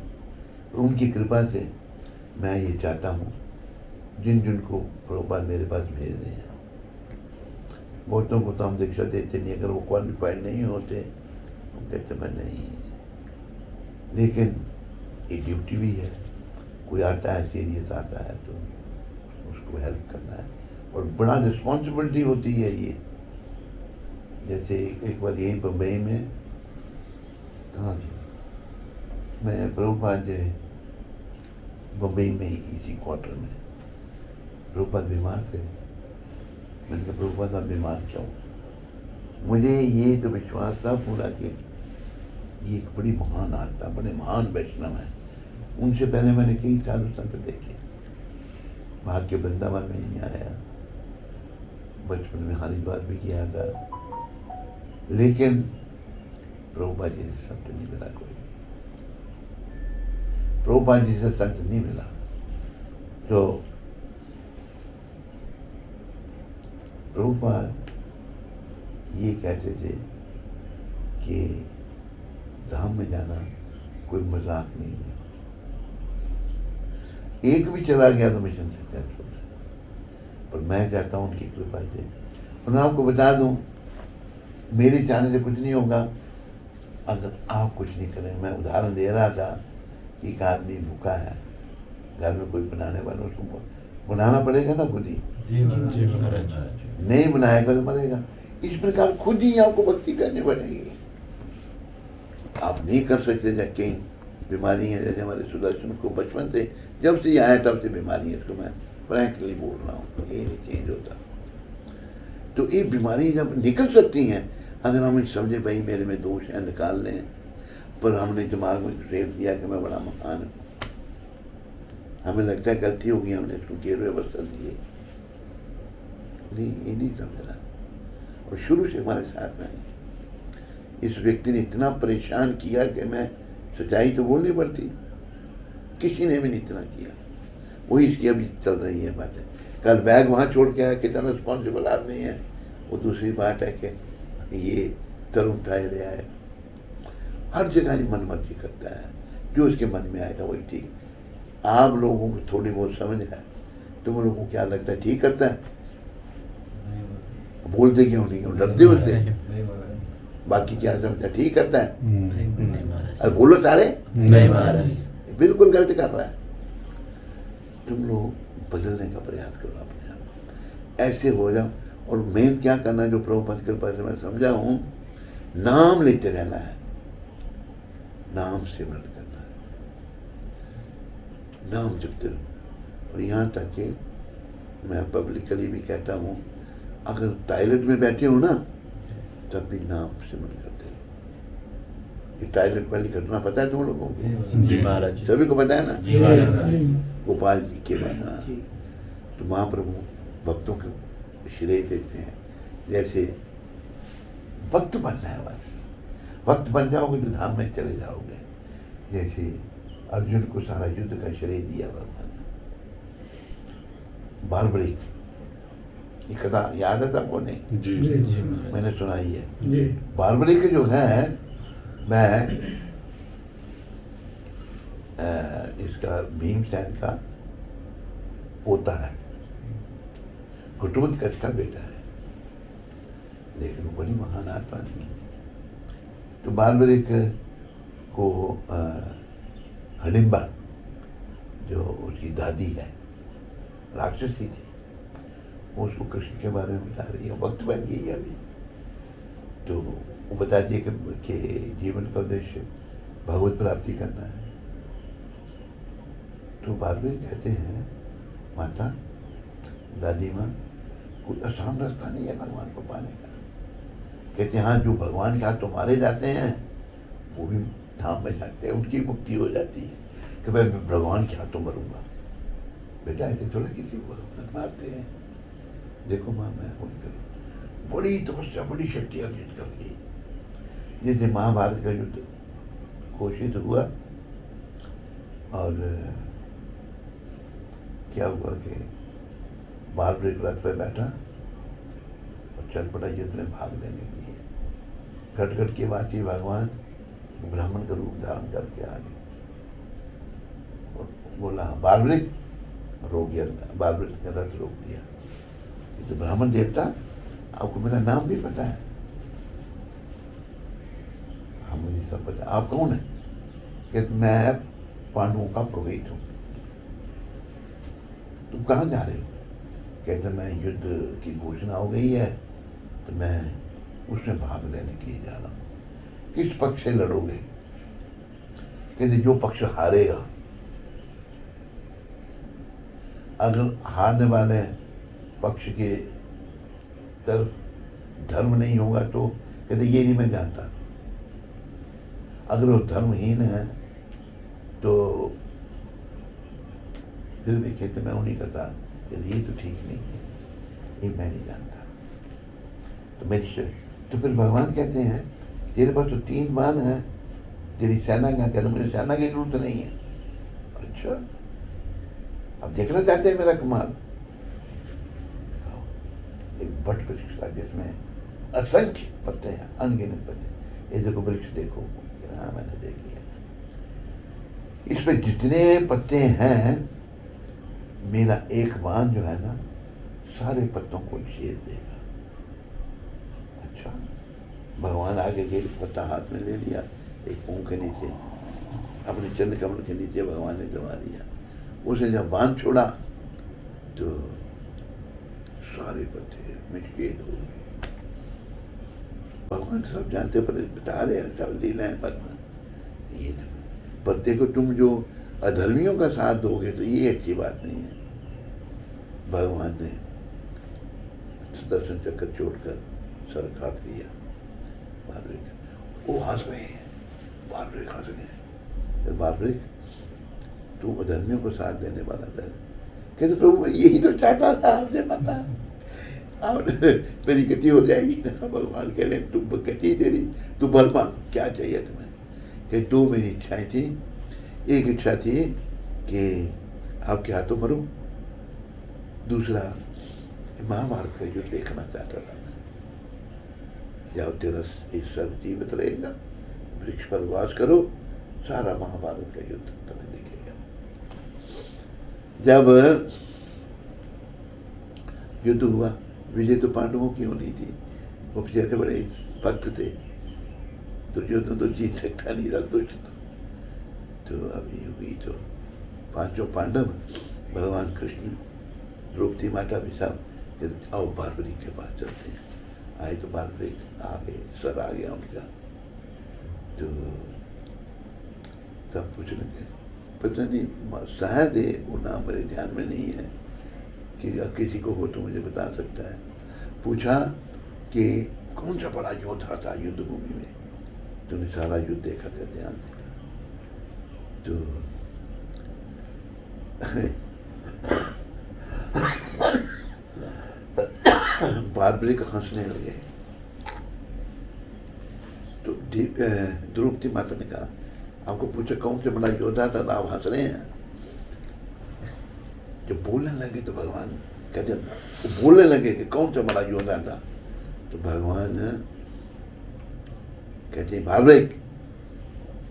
और उनकी कृपा से मैं ये चाहता हूँ जिन जिन को प्रभुपाद मेरे पास भेज रहे हैं। बहुतों को तो हम दीक्षा देते नहीं, अगर वो क्वालिफाइड नहीं होते हम कहते मैं नहीं। लेकिन ये ड्यूटी भी है, कोई आता है सीरियस आता है तो उसको हेल्प करना है, और बड़ा रिस्पॉन्सिबिलिटी होती है ये। जैसे एक बार यही बम्बई में कहाँ थी मैं, प्रभुपाद मुंबई में ही इसी क्वार्टर में। प्रभुपाद बीमार थे। मैंने कहा प्रभुपाद आप बीमार क्यों? मुझे ये तो विश्वास था पूरा कि ये एक बड़ी महान आत्मा, बड़े महान वैष्णव है। उनसे पहले मैंने कई साधु संत देखे, भाग्य वृंदावन में नहीं आया, बचपन में हरिद्वार भी किया था, लेकिन प्रभुपाद जी से संत नहीं मिला कोई। प्रभुपाद जी से संत नहीं मिला। तो प्रभुपाद ये कहते थे कि धाम में जाना कोई मजाक नहीं है। एक भी चला गया तो मिशन सक्सेसफुल है, पर मैं चाहता हूँ उनकी कृपा से। और मैं आपको बता दूँ, मेरे चाहने से कुछ नहीं होगा अगर आप कुछ नहीं करें। मैं उदाहरण दे रहा था कि एक आदमी भूखा है, घर में कोई बनाने वाला, उसको बनाना पड़ेगा ना खुद ही, नहीं बनाएगा तो मरेगा। इस प्रकार खुद ही आपको भक्ति करनी पड़ेगी। आप नहीं कर सकते, जब कई बीमारी है, जैसे हमारे सुदर्शन को बचपन से जब से आया तब से बीमारी है, इसको मैं फ्रैंकली बोल रहा हूँ, ये नहीं चेंज होता। तो ये बीमारी जब निकल सकती हैं अगर हम समझे भाई मेरे में दोष है, निकाल लें, पर हमने दिमाग में रेख दिया कि मैं बड़ा महान हूँ। हमें लगता है गलती होगी, हमने इसको गिरवे अवस्था दी, ये नहीं समझ रहा। और शुरू से हमारे साथ में इस व्यक्ति ने इतना परेशान किया कि मैं सच्चाई तो बोलनी पड़ती, किसी ने भी नहीं इतना किया। वही इसकी अभी चल रही है बातें। कल बैग वहाँ छोड़ के आया, कितना रिस्पॉन्सिबल आदमी है। वो दूसरी बात है कि ये तरुण था, ले आया। हर जगह ये मन मर्जी करता है, जो उसके मन में आएगा वही ठीक। आप लोगों को थोड़ी बहुत समझ है, तुम लोगों को क्या लगता है ठीक करता है? बोलते क्यों नहीं हो, डरते होते? बाकी क्या समझता है ठीक करता है? अरे बोलो सारे नहीं महाराज, बिल्कुल गलत कर रहा है। तुम लोग बदलने का प्रयास करो अपने आप, ऐसे हो जाओ। और मेन क्या करना है, जो प्रभुपाद कृपा से मैं समझा हूँ, नाम लेते रहना है, नाम सिमरन करना है, नाम जपते रहो। और यहाँ तक कि मैं पब्लिकली भी कहता हूँ, अगर टॉयलेट में बैठे हो ना तब भी नाम सिमरन करते रहो। ये टॉयलेट वाली घटना पता है तुम लोगों को? जी महाराज, सभी को पता है ना? जी महाराज, गोपाल जी के बना तो महाप्रभु भक्तों को श्रेय देते हैं। जैसे भक्त बनना है, बस भक्त बन जाओगे तो धाम में चले जाओगे। जैसे अर्जुन को सारा युद्ध का श्रेय दिया भगवान ने। बारबरिक, ये कथा याद है सबको? नहीं जी जी मैंने सुनाई है। जी बारबरिक जो है, मैं इसका भीमसेन का पोता है, घटोत्कच का बेटा है, लेकिन वो बड़ी महान आत्मा थी। तो बारबरिक को हडिम्बा जो उसकी दादी है, राक्षसी थी, वो उसको कृष्ण के बारे में बता रही है, वक्त बन गई है अभी। तो वो बताती है कि जीवन का उद्देश्य भगवत प्राप्ति करना है। तो बारबरिक कहते हैं, माता, दादी माँ, कोई आसान रास्ता नहीं है भगवान को पाने का। कहते हैं हाँ, जो भगवान के हाथ तो मारे जाते हैं वो भी धाम में जाते हैं, उनकी मुक्ति हो जाती है। कि मैं भगवान के हाथों मरूंगा। बेटा ऐसे थोड़ा किसी को मारते हैं। देखो माँ, मैं वही करूँ, बड़ी तपस्या, बड़ी शक्ति अर्जित कर ली। जैसे महाभारत का युद्ध घोषित हुआ और क्या हुआ कि बारबरिक रथ पे बैठा और चल पड़ा युद्ध में भाग लेने के लिए। खटखट की बात ही भगवान ब्राह्मण का रूप धारण करके आ गए और बोला बारबरिक, रोक गया। बारबरिक ने रथ रोक दिया। ये तो ब्राह्मण देवता, आपको मेरा नाम भी पता है? हाँ मुझे सब पता। आप कौन है? कि मैं पांडवों का पुरोहित हूँ। तुम कहाँ जा रहे हो? कहते मैं युद्ध की घोषणा हो गई है तो मैं उसमें भाग लेने के लिए जा रहा हूँ। किस पक्ष से लड़ोगे? कहते जो पक्ष हारेगा अगर हारने वाले पक्ष के तरफ धर्म नहीं होगा तो कहते ये नहीं मैं जानता। अगर वो धर्महीन है तो फिर भी कहते मैं उन्हीं का साथ, कहते ये तो ठीक नहीं है, ये मैं नहीं जानता। तो फिर भगवान कहते हैं तेरे पास तो 3 बाण है, तेरी सेना क्या? कहते मुझे सेना की जरूरत नहीं है। अच्छा, अब देखना चाहते हैं मेरा कमाल? एक बट वृक्ष था जिसमें असंख्य पत्ते हैं, अनगिनत पत्ते। ये देखो वृक्ष देखो, हाँ मैंने देख लिया, इसमें जितने पत्ते हैं मेरा एक बाण जो है ना सारे पत्तों को छेद देगा। अच्छा, भगवान आगे के पत्ता हाथ में ले लिया, एक मुंह के नीचे अपने चरण कमल के नीचे भगवान ने दबा दिया। उसे जब बाण छोड़ा तो सारे पत्ते में छेद हो गए। भगवान सब जानते पर बता रहे हैं, सब लीला है भगवान। ये पत्ते को तुम जो अधर्मियों का साथ दोगे तो ये अच्छी बात नहीं है। भगवान ने सुदर्शन चक्र छोड़कर सर काट दिया। बारबरिक वो हंस रहे हैं, बारबरिक हंस गए। बारबरिक तुम अधर्मियों को साथ देने वाला था। कहते प्रभु मैं यही तो चाहता था आपसे मरना, और मेरी गति हो जाएगी ना। भगवान कह रहे तुम गति तेरी, तू बल मांग, क्या चाहिए तुम्हें? कि 2 मेरी इच्छाएं थी। एक इच्छा थी कि आपके हाथों मरूं, दूसरा महाभारत का युद्ध देखना चाहता था मैं। जाओ तेरा एक सर जीवित रहेगा, वृक्ष पर वास करो, सारा महाभारत का युद्ध तुम्हें दिखेगा। जब युद्ध हुआ, विजय तो पांडवों की होनी थी, वो बेचारे बड़े भक्त थे, दुर्योधन तो जीत सकता नहीं था, दुष्ट था। तो अभी हुई तो 5 पांडव, भगवान कृष्ण, द्रौपदी माता भी सब कहते आओ बारबरिक के पास चलते हैं। आए तो बारबरिक आ गए, सर आ गया उनका। तो तब पूछने लगे, पता नहीं शायद वो नाम मेरे ध्यान में नहीं है, कि किसी को हो तो मुझे बता सकता है। पूछा कि कौन सा बड़ा योद्धा था युद्ध भूमि में? तूने सारा युद्ध देखा कर ध्यान देखा तो बारबरिक हंसने लगे। तो द्रौपदी माता ने कहा आपको पूछा कौन से बड़ा योद्धा था, तो आप हंस रहे हैं। जब बोलने लगे तो भगवान कहते वो बोलने लगे कि कौन सा बड़ा योद्धा था, तो भगवान कहते हैं बारबरिक।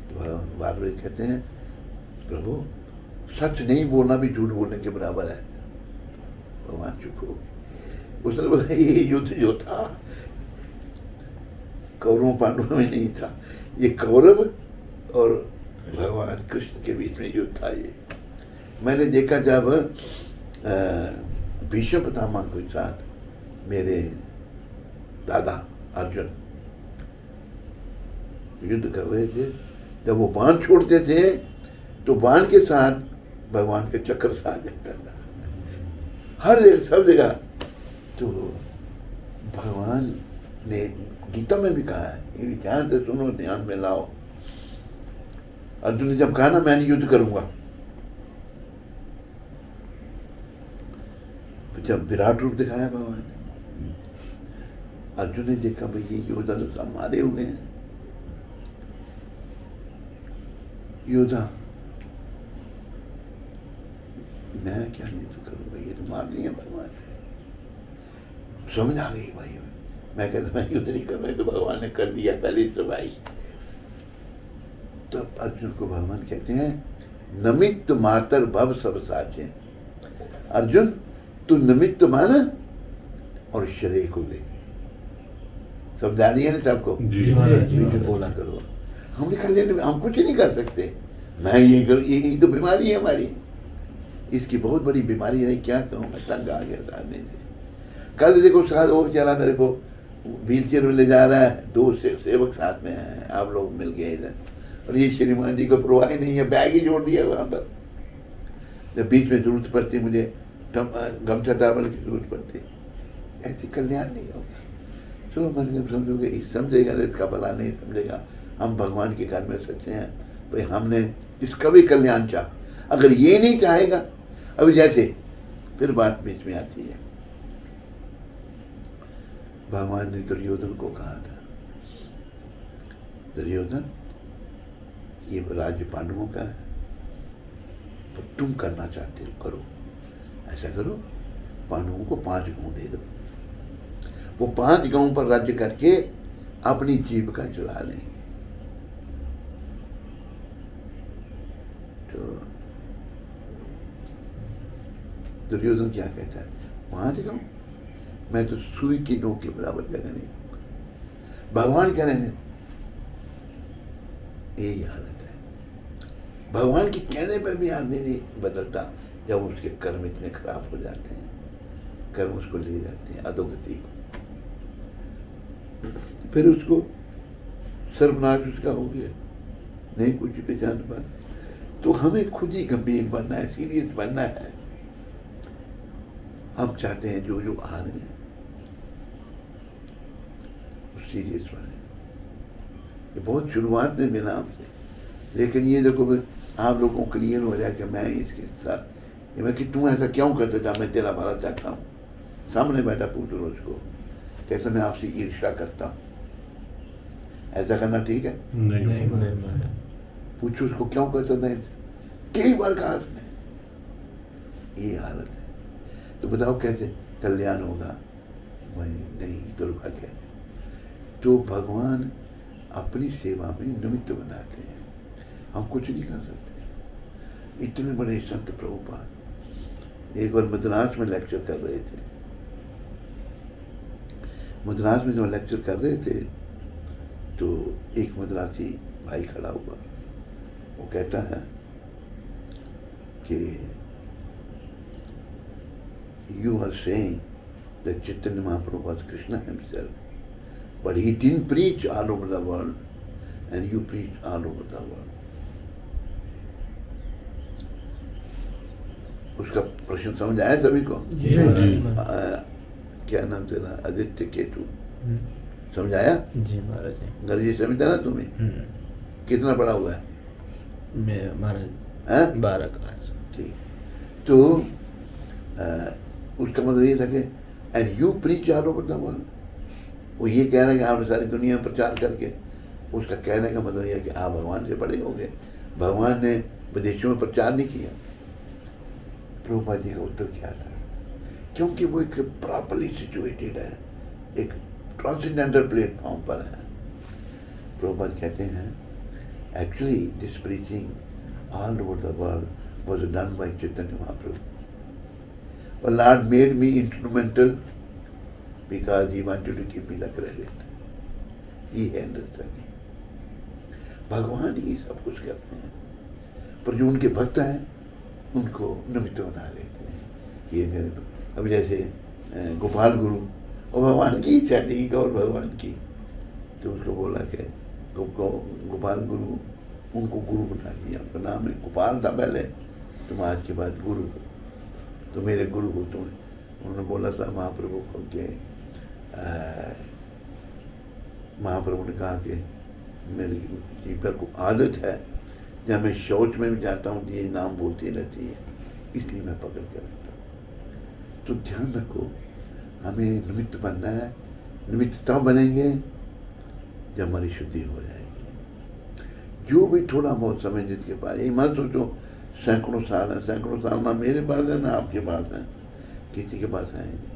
तो बारबरिक कहते हैं प्रभु सच नहीं बोलना भी झूठ बोलने के बराबर है। भगवान चुप हो गए। उसने बोला ये युद्ध जो था कौरवों पांडवों में नहीं था, ये कौरव और भगवान कृष्ण के बीच में युद्ध था। ये मैंने देखा जब भीष्म पितामह के साथ मेरे दादा अर्जुन युद्ध कर रहे थे, जब वो बाण छोड़ते थे तो बाण के साथ भगवान के चक्र से आ जाता था हर जगह, सब जगह। तो भगवान ने गीता में भी कहा है, ये ध्यान से सुनो, ध्यान में लाओ। अर्जुन ने जब कहा ना मैं युद्ध करूंगा, तो जब विराट रूप दिखाया भगवान ने, अर्जुन ने देखा भाई ये योद्धा तो सब मारे हुए हैं। योद्धा मैं क्या युद्ध करूंगा, ये तो मार दिए भगवान ने। समझ आ गई भाई, मैं कहता मैं युद्ध नहीं कर रहा, तो भगवान ने कर दिया पहले ही सभाई। तब अर्जुन को भगवान कहते हैं नमित्त मातर भव सब साचे। अर्जुन तू निमित्त माना और शरीर को ले। समझानी है ना सबको? जी बोला करो। हमने कहा हम कुछ नहीं कर सकते, मैं ये करूँ, ये तो बीमारी है हमारी, इसकी बहुत बड़ी बीमारी है। क्या कहूँ, मैं तंग आ गया साधने से। कल देखो वो बेचारा मेरे को व्हील चेयर में ले जा रहा है, 2 सेवक साथ में हैं, आप लोग मिल गए इधर, और ये श्रीमान जी को परवाह नहीं है, बैग ही जोड़ दिया वहाँ पर। जब बीच में जरूरत पड़ती मुझे गमछा टावल की जरूरत पड़ती, ऐसी कल्याण नहीं होगा। चलो मतलब समझोगे, समझेगा तो इसका भला, नहीं समझेगा। हम भगवान के घर में सच्चे हैं भाई, हमने इसका भी कल्याण चाहा। अगर ये नहीं चाहेगा, अभी जैसे फिर बात बीच में आती है, भगवान ने दुर्योधन को कहा था, दुर्योधन ये राज्य पांडवों का है, तो तुम करना चाहते हो करो, ऐसा करो पांडवों को 5 गांव दे दो, वो 5 गांव पर राज्य करके अपनी जीविका चला लेंगे। तो दुर्योधन क्या कहता है, 5 गांव, मैं तो सुई की नोक के बराबर जगह नहीं दूंगा। भगवान कह रहे हैं यही हालत है। भगवान के कहने पर भी आदमी नहीं बदलता, जब उसके कर्म इतने खराब हो जाते हैं, कर्म उसको ले जाते हैं अधोगति को, फिर उसको सर्वनाश उसका हो गया, नहीं कुछ पहचान पा। तो हमें खुद ही गंभीर बनना है, सीरियस बनना है। हम चाहते हैं जो जो आ रहे हैं सीरियस बने। ये बहुत शुरुआत में मिला हमसे, लेकिन ये देखो आप लोगों को क्लियर हो जाए कि मैं इसके साथ ये मैं कि तू ऐसा क्यों करते था, मैं तेरा भला चाहता हूँ। सामने बैठा पूछ लो उसको, कहते मैं आपसे ईर्ष्या करता हूँ, ऐसा करना ठीक है? नहीं। पूछो उसको क्यों करता था, कई बार कहा उसने। ये हालत है, तो बताओ कैसे कल्याण होगा? वही नहीं, दुर्भाग्य है। तो भगवान अपनी सेवा में निमित्त बनाते हैं, हम कुछ नहीं कर सकते। इतने बड़े संत प्रभुपाद एक बार मद्रास में लेक्चर कर रहे थे, मद्रास में जो लेक्चर कर रहे थे तो एक मद्रासी भाई खड़ा हुआ, वो कहता है कि you are saying that Chaitanya Mahaprabhu was Krishna himself, but he didn't preach all over the world and you preach all over the world. उसका प्रश्न समझ आया सभी को? जी। क्या नाम तेरा? आदित्य केतु, समझ आया? जी महाराज जी। घर जी समझता ना तुम्हें? कितना पढ़ा हुआ है? मैं महाराज 12 क्लास। ठीक। तो उसका मतलब ये था कि and you preach all over the world, वो ये कह रहे हैं कि आपने सारी दुनिया में प्रचार करके, उसका कहने का मतलब यह है कि आप भगवान से बड़े हो गए, भगवान ने विदेशों में प्रचार नहीं किया। प्रभुपाद जी का उत्तर क्या था? क्योंकि वो एक प्रॉपरली सिचुएटेड है, एक ट्रांसेंडेंटल प्लेटफॉर्म पर है। प्रभुपाद कहते हैं actually this preaching all over the world was done by Chaitanya Mahaprabhu. Well, Lord made me instrumental because He wanted to give me the credit. He understood. भगवान ही सब कुछ करते हैं, पर जो उनके भक्त हैं उनको निमित्त बना लेते हैं। ये मेरे अब जैसे गोपाल गुरु, और भगवान की इच्छा थी, गौर भगवान की, तो उसको बोला कि गोपाल गुरु, उनको गुरु बना दिया। उनका नाम गोपाल था पहले, तो आज के बाद गुरु, तो मेरे गुरु हो तुम। उन्होंने बोला था महाप्रभु को कि महाप्रभु ने कहा कि मेरी जीवर को आदत है जब मैं शौच में भी जाता हूँ ये नाम बोलती रहती है, इसलिए मैं पकड़ कर रखता हूँ। तो ध्यान रखो, हमें निमित्त बनना है। निमित्त तब बनेंगे जब हमारी शुद्धि हो जाएगी। जो भी थोड़ा बहुत समय जिसके पास, ये मत सोचो सैकड़ों साल है, सैकड़ों साल ना मेरे पास है ना आपके पास है, किसी के पास आएंगे।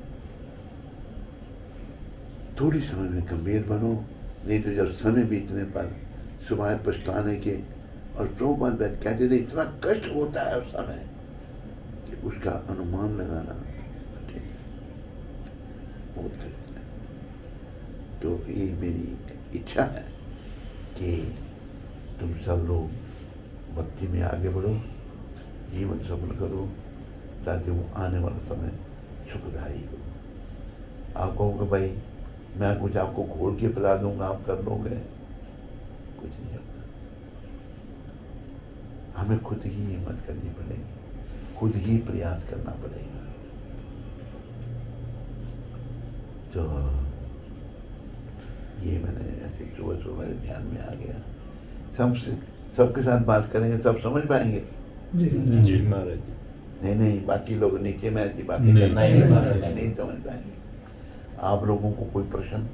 थोड़ी समय में गंभीर बनो, नहीं तो जब समय बीतने पर सुबह पछताने के, और प्रभुपाद कहते थे इतना कष्ट होता है उस समय कि उसका अनुमान लगाना बहुत कष्ट है। तो ये मेरी इच्छा है कि तुम सब लोग भक्ति में आगे बढ़ो, जीवन सफल करो, ताकि वो आने वाला समय सुखदायी हो। आप कहोगे भाई मैं कुछ आपको घोल के पिला दूंगा, आप कर लोगे, कुछ नहीं होगा। हमें खुद ही हिम्मत करनी पड़ेगी, खुद ही प्रयास करना पड़ेगा। तो ये मैंने ऐसे सुबह सुबह मेरे ध्यान में आ गया। सबके साथ बात करेंगे, सब समझ पाएंगे। जी जी महाराज। नहीं, बाकी लोग नीचे में ऐसी बातें नहीं, नहीं समझ पाएंगे। आप लोगों को कोई प्रश्न?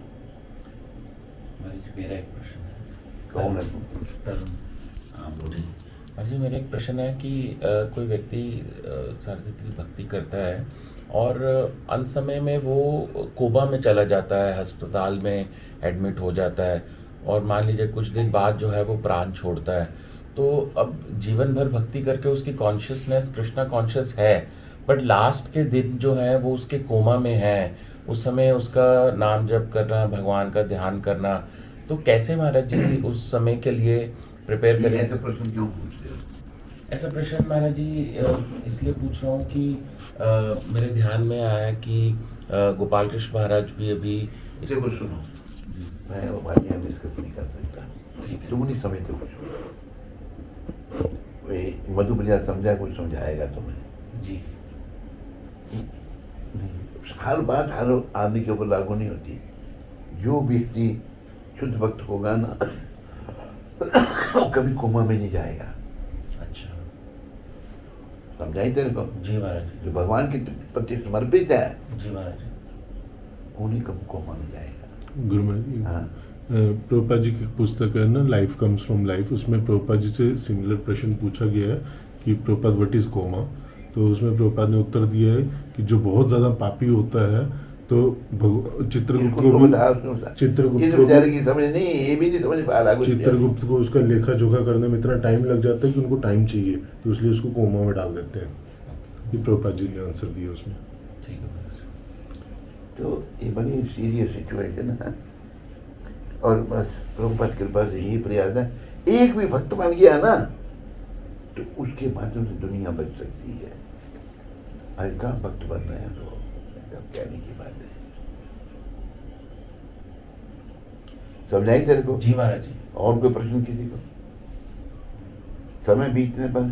मेरा एक प्रश्न है। कौन है तुम? तरुण। हाँ बोलिए। जी मेरा एक प्रश्न है कि कोई व्यक्ति सरस्वती की भक्ति करता है और अंत समय में वो कोमा में चला जाता है, अस्पताल में एडमिट हो जाता है और मान लीजिए कुछ दिन बाद जो है वो प्राण छोड़ता है, तो अब जीवन भर भक्ति करके उसकी कॉन्शियसनेस कृष्णा कॉन्शियस है, बट लास्ट के दिन जो है वो उसके कोमा में है, उस समय उसका नाम जप करना, भगवान का ध्यान करना, तो कैसे महाराज जी उस समय के लिए प्रिपेयर ये करें? ऐसा प्रश्न क्यों पूछते हो? ऐसा प्रश्न महाराज जी इसलिए पूछ रहा हूँ कि मेरे ध्यान में आया कि गोपाल कृष्ण महाराज भी अभी देखो सुनो, मैं वो बातें डिस्कस नहीं कर सकता, ठीक है। तुम नहीं समझते कुछ। वे मधुप्रिया समझा, कुछ समझाएगा तुम्हें जी नहीं। हर बात हर आदमी के ऊपर लागू नहीं होती। जो व्यक्ति शुद्ध भक्त होगा ना वो कभी कोमा में नहीं जाएगा। अच्छा समझाई तेरे को? जी महाराज जी। जो भगवान के प्रति समर्पित है जी महाराज जी। वो नहीं कभी कोमा में जाएगा। गुरु महाराज जी, हाँ प्रभुपाद जी की पुस्तक है ना, लाइफ कम्स फ्रॉम लाइफ, उसमें प्रभुपाद जी से सिमिलर प्रश्न पूछा गया है कि प्रभुपाद व्हाट इज कोमा। तो उसमें प्रभुपाद ने उत्तर दिया है कि जो बहुत ज़्यादा पापी होता है तो चित्रगुप्त को ये तो बेचारे की समझ नहीं, ये भी नहीं समझ पा रहा कुछ। चित्रगुप्त को उसका लेखा जोखा करने में इतना टाइम लग जाता है कि उनको टाइम चाहिए, तो इसलिए उसको कोमा में डाल देते हैं। ये प्रभुपाद जी ने आंसर दिया उसमें। ठीक है महाराज। तो ये बड़ी सीरियस सिचुएशन है और बस प्रभुपाद कृपा से यही प्रयास है, एक भी भक्त बन गया ना तो उसके माध्यम से दुनिया बच सकती है। आज कहाँ भक्त बन रहे हैं तो कहने की बात है। समझाई तेरे को? जी महाराज जी। और कोई प्रश्न किसी को? समय बीतने पर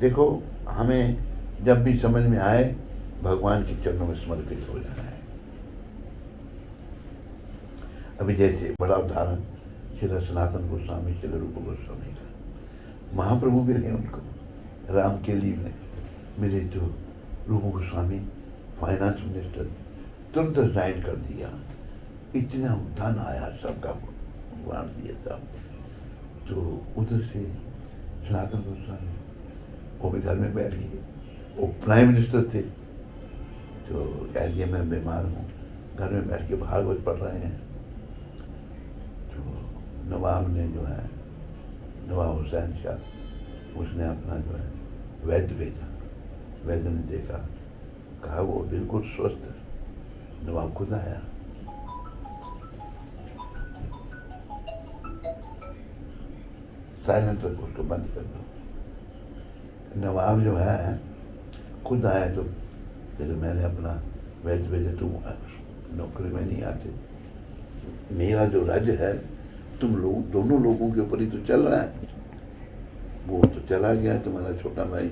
देखो, हमें जब भी समझ में आए भगवान के चरणों में समर्पित हो जाना है। अभी जैसे बड़ा उदाहरण श्री सनातन गोस्वामी, श्री रूप गोस्वामी का, महाप्रभु मिले उनको राम के लिए में मिले तो रूप गोस्वामी फाइनेंस मिनिस्टर, तुरंत रिजाइन कर दिया। इतना धन आया, सबका बांट दिया सब। तो उधर से सनातन गोस्वामी वो भी घर में बैठ गए, वो प्राइम मिनिस्टर थे, तो कह दिया मैं बीमार हूँ, घर में बैठ के भागवत पढ़ रहे हैं। तो नवाब ने जो है, नवाब हुसैन शाह, उसने अपना जो है वैद्य भेजा। वैद्य ने देखा, कहा वो बिल्कुल स्वस्थ है। नवाब खुद आया, साइलेंट रखो, उसको बंद कर दो। नवाब जो है खुद आया, तो फिर मैंने अपना वैद्य भेजा, तुम नौकरी में नहीं आते, मेरा जो राज्य है तुम लोग दोनों लोगों के ऊपर ही तो चल रहा है। वो तो चला गया तुम्हारा छोटा भाई,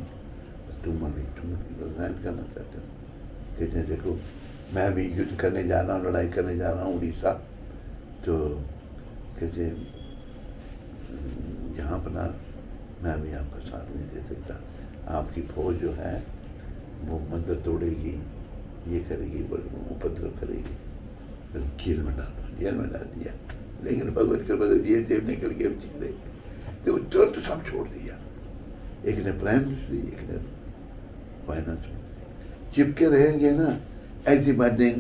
तुम रिजाइन करना चाहते हो। कहते हैं देखो मैं भी युद्ध करने जा रहा हूँ, लड़ाई करने जा रहा हूँ उड़ीसा, तो कहते जहाँ अपना मैं भी आपका साथ नहीं दे सकता, आपकी फौज जो है वो मंदिर तोड़ेगी, ये करेगी, उपद्रव करेगी, फिर जेल में डाल दिया। लेकिन भगवत कृपा से जेल से निकल के अब चिल्ले, तो तुरंत सब छोड़ दिया। एक ने प्राइम मिनिस्ट्री, एक ने फाइनेंस मिनिस्ट्री। चिपके रहेंगे ना ऐसी बातें,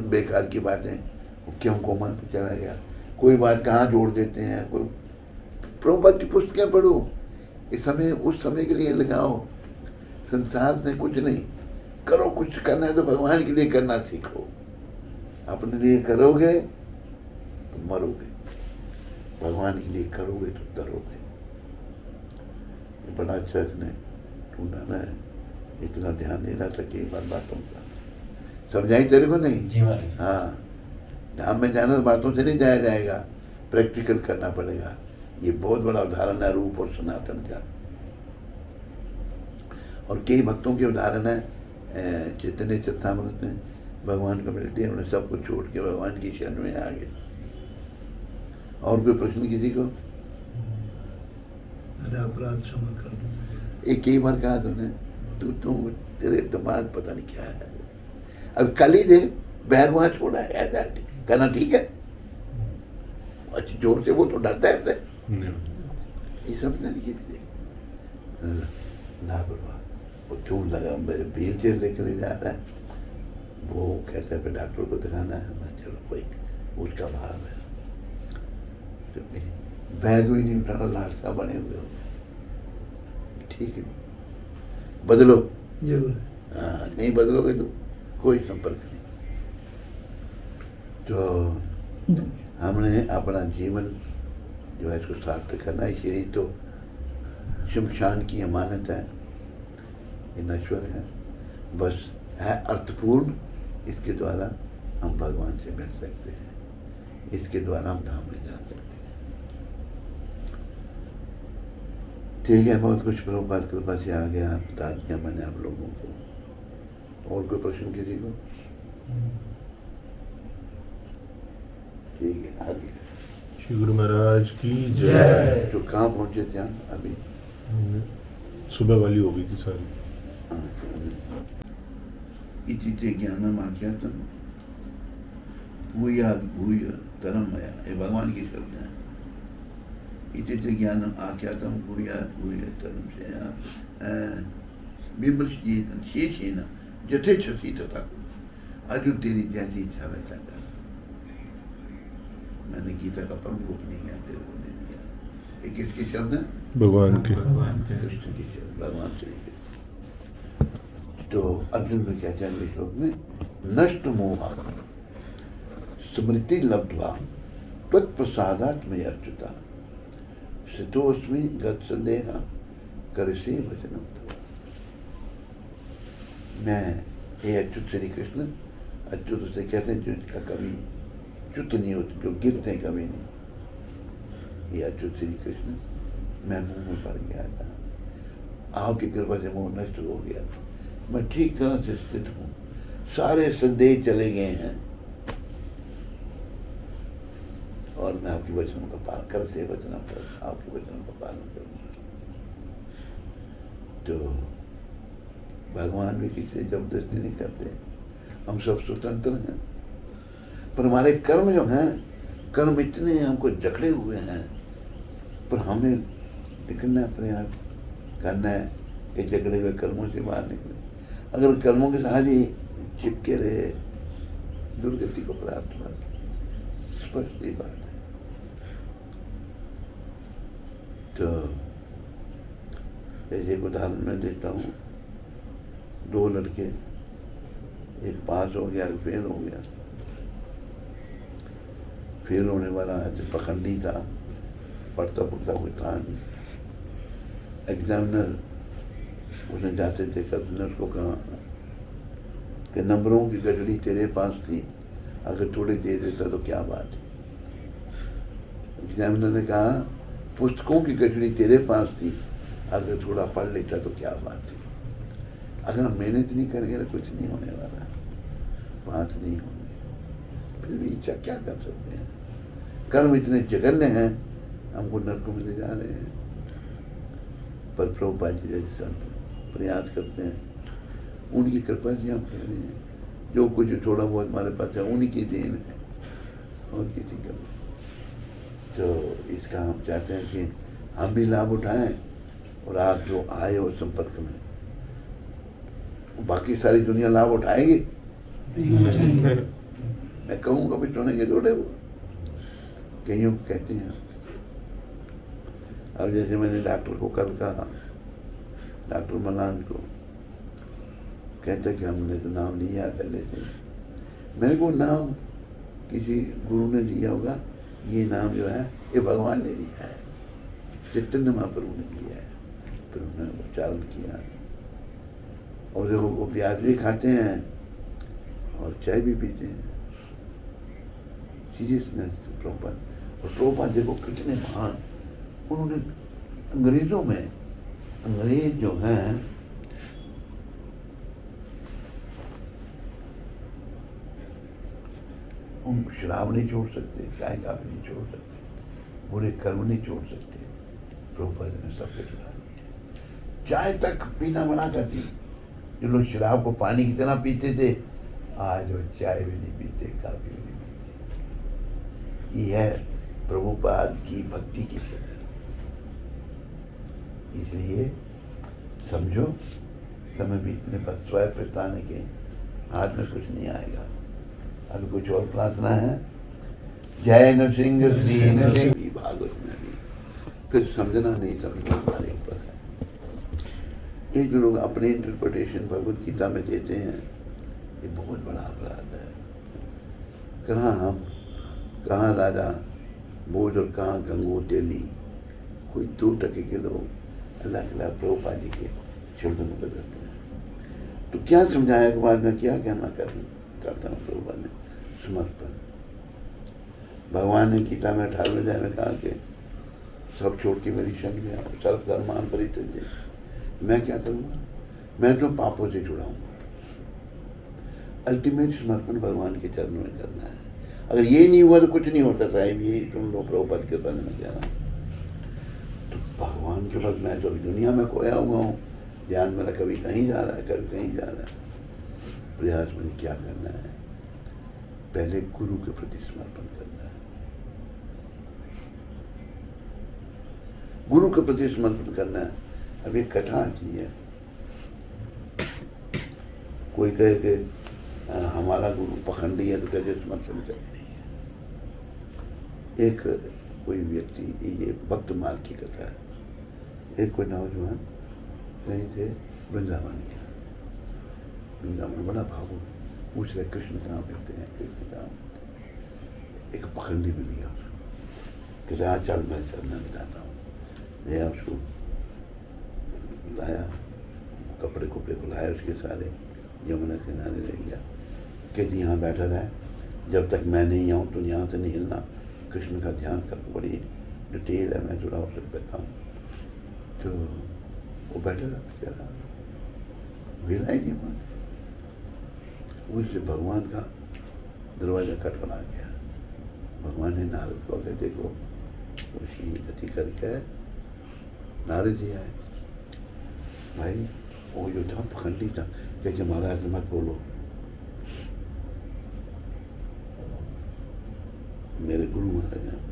बेकार की बातें, वो क्यों कोमा पे चला गया, कोई बात कहाँ जोड़ देते हैं। कोई प्रभुपाद की पुस्तकें पढ़ो, इस समय उस समय के लिए लगाओ। संसार में कुछ नहीं करो, कुछ करना है तो भगवान के लिए करना सीखो। अपने लिए करोगे तो मरोगे, भगवान के लिए करोगे तो तरोगे। बड़ा अच्छा इसने ढूंढा, मैं इतना ध्यान नहीं रह सके बातों का। समझाई तेरे को? नहीं जी महाराज। हाँ, धाम में जाना बातों से नहीं जाया जाएगा, प्रैक्टिकल करना पड़ेगा। ये बहुत बड़ा उदाहरण है रूप और सनातन का। और कई भक्तों के उदाहरण है चैतन्य चरितामृत में। भगवान को मिलते हैं, उन्हें सब कुछ छोड़ के भगवान की शरण में आ गए। और कोई प्रश्न किसी को? मेरा अपराध क्षमा कर दो। एक ही बार कहा तूने, तू तेरे दिमाग पता नहीं क्या है। अब कल ही दे बैग वहां छोड़ा है, ऐसा कहना ठीक है? अच्छा जोर से वो तो डरता है ऐसे, ये सब नहीं लापरवाह। वो क्यों लगा मेरे व्हील चेयर लेके ले जा रहा है, वो कहता है डॉक्टर को दिखाना है। मैं चलो कोई उसका भाव है, तो बैग भी नहीं उठाना, लाडसा बने हुए हो, ठीक है बदलो। जरूर। हाँ नहीं बदलोगे तो कोई संपर्क नहीं। तो हमने अपना जीवन जो है इसको सार्थक करना है। इसीलिए तो शमशान की अमानत है, ये नश्वर है, बस है अर्थपूर्ण। इसके द्वारा हम भगवान से मिल सकते हैं, इसके द्वारा हम धाम में जा सकते हैं। ठीक है, बहुत कुछ प्रभुपाद कृपा से आ गया, बता दिया मैंने आप लोगों को। और कोई प्रश्न किसी को? ठीक है, आगे। श्री गुरु महाराज की जय। तो कहाँ पहुँचे थे हम अभी? सुबह वाली हो गई थी सारी। इति ते ज्ञानम आख्यातम भूयाद भूय तरमया, ये भगवान की शब्द है। इति ते ज्ञानम आख्यातम भूयाद भूय तरमया विमर्शेन शेषेन जथेच्छसि तथा। अर्जुन तेरी जैसी इच्छा वैसा कर। मैंने गीता का परम रूप नहीं है तेरे को दे दिया। ये किसके शब्द हैं? भगवान के। कृष्ण के शब्द, भगवान श्री के। तो अर्जुन में क्या चल रही श्लोक में, नष्ट मोह स्मृति लब्ध्वा त्वत्प्रसादात्मय अच्युता स्थितोऽस्मि गतसंदेह करसे वचनम तव। मैं ये अच्युत श्री कृष्ण, अच्युत से कहते हैं जिनका कभी च्युत नहीं होते, जो गिरते हैं कभी नहीं। ये अच्युत श्री कृष्ण, मैं मुंह में पड़ गया था, आपकी कृपा से मोह नष्ट हो गया, मैं ठीक तरह से स्थित हूँ, सारे संदेह चले गए हैं और मैं आपके वचनों का पालन कर से वचन आपके वचनों का पालन करूँगा। तो भगवान भी किसी से जबरदस्ती नहीं करते, हम सब स्वतंत्र हैं, पर हमारे कर्म जो हैं, कर्म इतने हमको जकड़े हुए हैं, पर हमें निकलना है, प्रयास करना है कि जकड़े हुए कर्मों से बाहर निकले। अगर कर्मों के साथ ही चिपके रहे, दुर्गति को प्राप्त हुआ, स्पष्ट ही बात है। तो ऐसे एक उदाहरण मैं देता हूँ, दो लड़के, एक पास हो गया, एक फेल हो गया। फेल होने वाला है तो पखंडी था, पढ़ता पढ़ता कोई था नहीं। एग्जामिनर उसने जाते थे, एग्जामिनर को कहा कि नंबरों की गठड़ी तेरे पास थी, अगर थोड़ी दे देता तो क्या बात है। एग्जामिनर ने कहा पुस्तकों की गठड़ी तेरे पास थी, अगर थोड़ा पढ़ लेता तो क्या बात है। अगर हम मेहनत नहीं करेंगे तो कुछ नहीं होने वाला, पास नहीं होंगे। फिर भी इच्छा क्या कर सकते हैं, कर्म इतने जघन्य हैं, हमको नरकों में ले जा रहे हैं। पर प्रभुपाद जी जैसे संत प्रयास करते हैं, उनकी कृपा से हम कह रहे हैं, जो कुछ थोड़ा बहुत हमारे पास है उनकी देन है और किसी का। तो इसका हम चाहते हैं कि हम भी लाभ उठाएं और आप जो आए हो संपर्क में, बाकी सारी दुनिया लाभ उठाएगी। मैं कहूँगा भी सुनेंगे थोड़े, वो कईयों को कहते हैं। अब जैसे मैंने डॉक्टर को कल कहा, डॉक्टर मलान को, कहता कि हमने तो नाम लिया पहले से, मेरे को नाम किसी गुरु ने दिया होगा, ये नाम जो है ये भगवान ने दिया है, चैतन्य महाप्रभु ने दिया है। फिर उन्होंने उच्चारण किया, और देखो वो प्याज भी खाते हैं और चाय भी पीते हैं। सीरियसनेस प्रभुपाद, और प्रभुपाद देखो कितने महान, उन्होंने अंग्रेजों में, अंग्रेज जो हैं उन शराब नहीं छोड़ सकते, चाय काफी नहीं छोड़ सकते, बुरे कर्म नहीं छोड़ सकते। प्रभुपाद ने सब कुछ छुड़ा दिया। चाय तक पीना मना कर दी। जो लोग शराब को पानी की तरह पीते थे, आज वो चाय भी नहीं पीते, काफी भी नहीं पीते। ये है प्रभुपाद की भक्ति की शक्ति। इसलिए समझो, समय बीतने पर स्वयं पछताने के हाथ में कुछ नहीं आएगा। अभी कुछ और प्रार्थना है। जय नृसिंह श्री नृसिंह। भागवत में भी फिर समझना नहीं समझना हमारे ऊपर है। ये जो लोग अपने इंटरप्रिटेशन भगवत गीता में देते हैं, ये बहुत बड़ा अपराध है। कहाँ हम, कहाँ राजा भोज और कहाँ गंगू तेली। कोई 2 टके के लोग अल्लाह के लाभ प्रभुपाद जी के शब्दों में बदलते हैं। तो क्या समझाया के बाद में क्या कहना चाहता हूँ प्रभुपाद ने? समर्पण। भगवान ने गीता में 18वें अध्याय में कहा कि सब छोड़ के मेरी शरण में आओ, सर्व धर्मान परित्यज्य। मैं क्या करूँगा? मैं तो पापों से जुड़ा हूँ। अल्टीमेट समर्पण भगवान के चरणों में करना है। अगर ये नहीं हुआ तो कुछ नहीं होता। साहिब ये सुन लो, प्रभुपाद के बारे में कह रहा हूँ। तो भगवान के पास मैं तो अभी दुनिया में खोया हुआ हूँ। ध्यान मेरा कभी कहीं जा रहा है, कभी कहीं जा रहा है। प्रयास मुझे क्या करना है? पहले गुरु के प्रति समर्पण करना है। गुरु के प्रति समर्पण करना है। अब एक कथा आती है, कोई कहे कि हमारा गुरु पखंडी है, तो कैसे समर्पण करें? एक कोई व्यक्ति, ये भक्त माल की कथा है। एक कोई नौजवान कहीं से वृंदावन गया। वृंदावन बड़ा भावुक, पूछ रहे कृष्ण कहाँ मिलते हैं, कृष्ण कहाँ मिलते हैं। एक पखंडी मिल गया उसको, कहते हाँ चल मैं बताता हूँ। गया, उसको बताया, कपड़े कुपड़े को लाया उसके सारे, यमुना किनारे ले गया। कहती यहाँ बैठा रहा, जब तक मैं नहीं आऊँ तो यहाँ से नहीं हिलना, कृष्ण का ध्यान कर। बड़ी डिटेल है, मैं थोड़ा उससे कहता हूँ। तो वो बैठा रहा बेचारा, हिला ही नहीं वहाँ। उससे भगवान का दरवाजा खटखटा गया। भगवान ने नारद को कहा देखो उसी गति करके नारद जी आए। भाई वो जो था पखंडी था, कहते महाराज मत बोलो, मेरे गुरु महाराज हैं,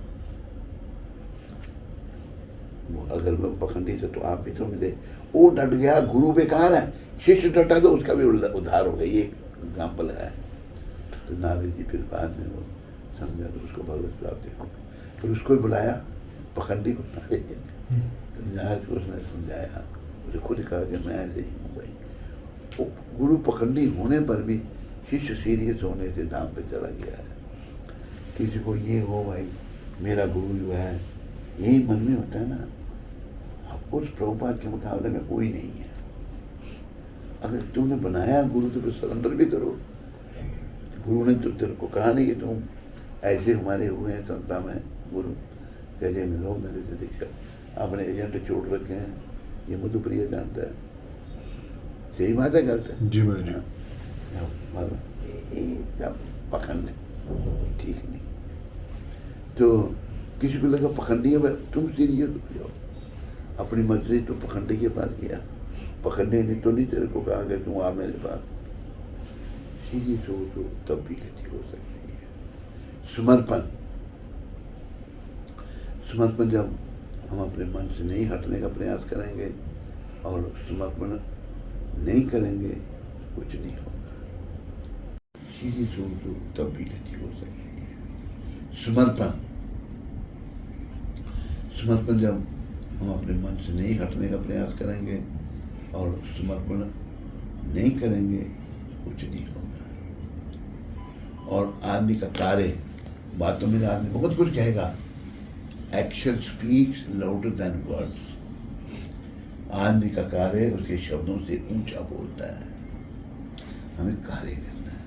अगर मैं पखंडी था तो आप भी तो मिले। वो डट गया, गुरु बेकार है, शिष्य डटा तो उसका भी उद्धार हो गया। ये एग्जाम्पल है। तो नारद जी फिर बाद में वो समझा तो उसको भगवत प्राप्ति हो। फिर उसको ही बुलाया, पखंडी को। तो नारद को उसने समझाया, उसे खुद कहा कि मैं ऐसे ही हूँ भाई। वो गुरु पखंडी होने पर भी शिष्य सीरियस होने से दाम पे चला गया है। किसी को ये हो भाई मेरा गुरु जो है, यही मन में होता है ना। अब उस प्रभुपाद के मुकाबले में कोई नहीं है। अगर तुमने बनाया गुरु तो फिर सरेंडर भी करो। गुरु ने तो तेरे को कहा नहीं कि तुम ऐसे हमारे हुए हैं संस्था में गुरु, कहे मिलो मेरे से दीक्षा। अपने एजेंट छोड़ रखे हैं, ये मधुप्रिय जानता है। सही बात है, गलत है? जी मैं जी पखंड ठीक नहीं। तो किसी को लगा पखंडी है, तुम सीरियस हो जाओ। अपनी मर्जी तो पखंडी के पास गया, पखंडी ने तो नहीं तेरे को कहा कि तुम आ मेरे पास। सीरियस हो तो तब भी गति हो सकती है। समर्पण। समर्पण जब हम अपने मन से नहीं हटने का प्रयास करेंगे और समर्पण नहीं करेंगे, कुछ नहीं होगा। सीरियस हो तो तब भी गति हो सकती है। समर्पण। समर्पण जब हम अपने मन से नहीं हटने का प्रयास करेंगे और समर्पण नहीं करेंगे, कुछ नहीं होगा। और आदमी का कार्य, बातों में आदमी बहुत कुछ कहेगा, action speaks louder than words. आदमी का कार्य उसके शब्दों से ऊंचा बोलता है। हमें कार्य करना है,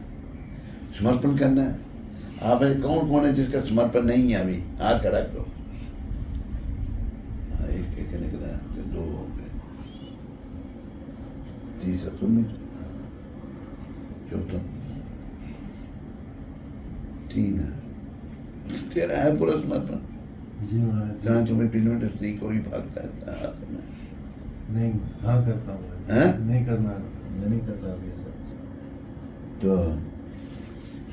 समर्पण करना है। आप ऐसे कौन कौन है जिसका समर्पण नहीं है? अभी हाथ खड़ा करो। एक निकला, दो हो गए, तीसरा तुमने, चौथा 3 है। तेरा है पूरा समर्पण? जी महाराज जहाँ तुम्हें फिल्म इंडस्ट्री को भी भागता है हाथ में। नहीं, हाँ करता हूँ हैं? नहीं करना, मैं नहीं करता अभी ऐसा। तो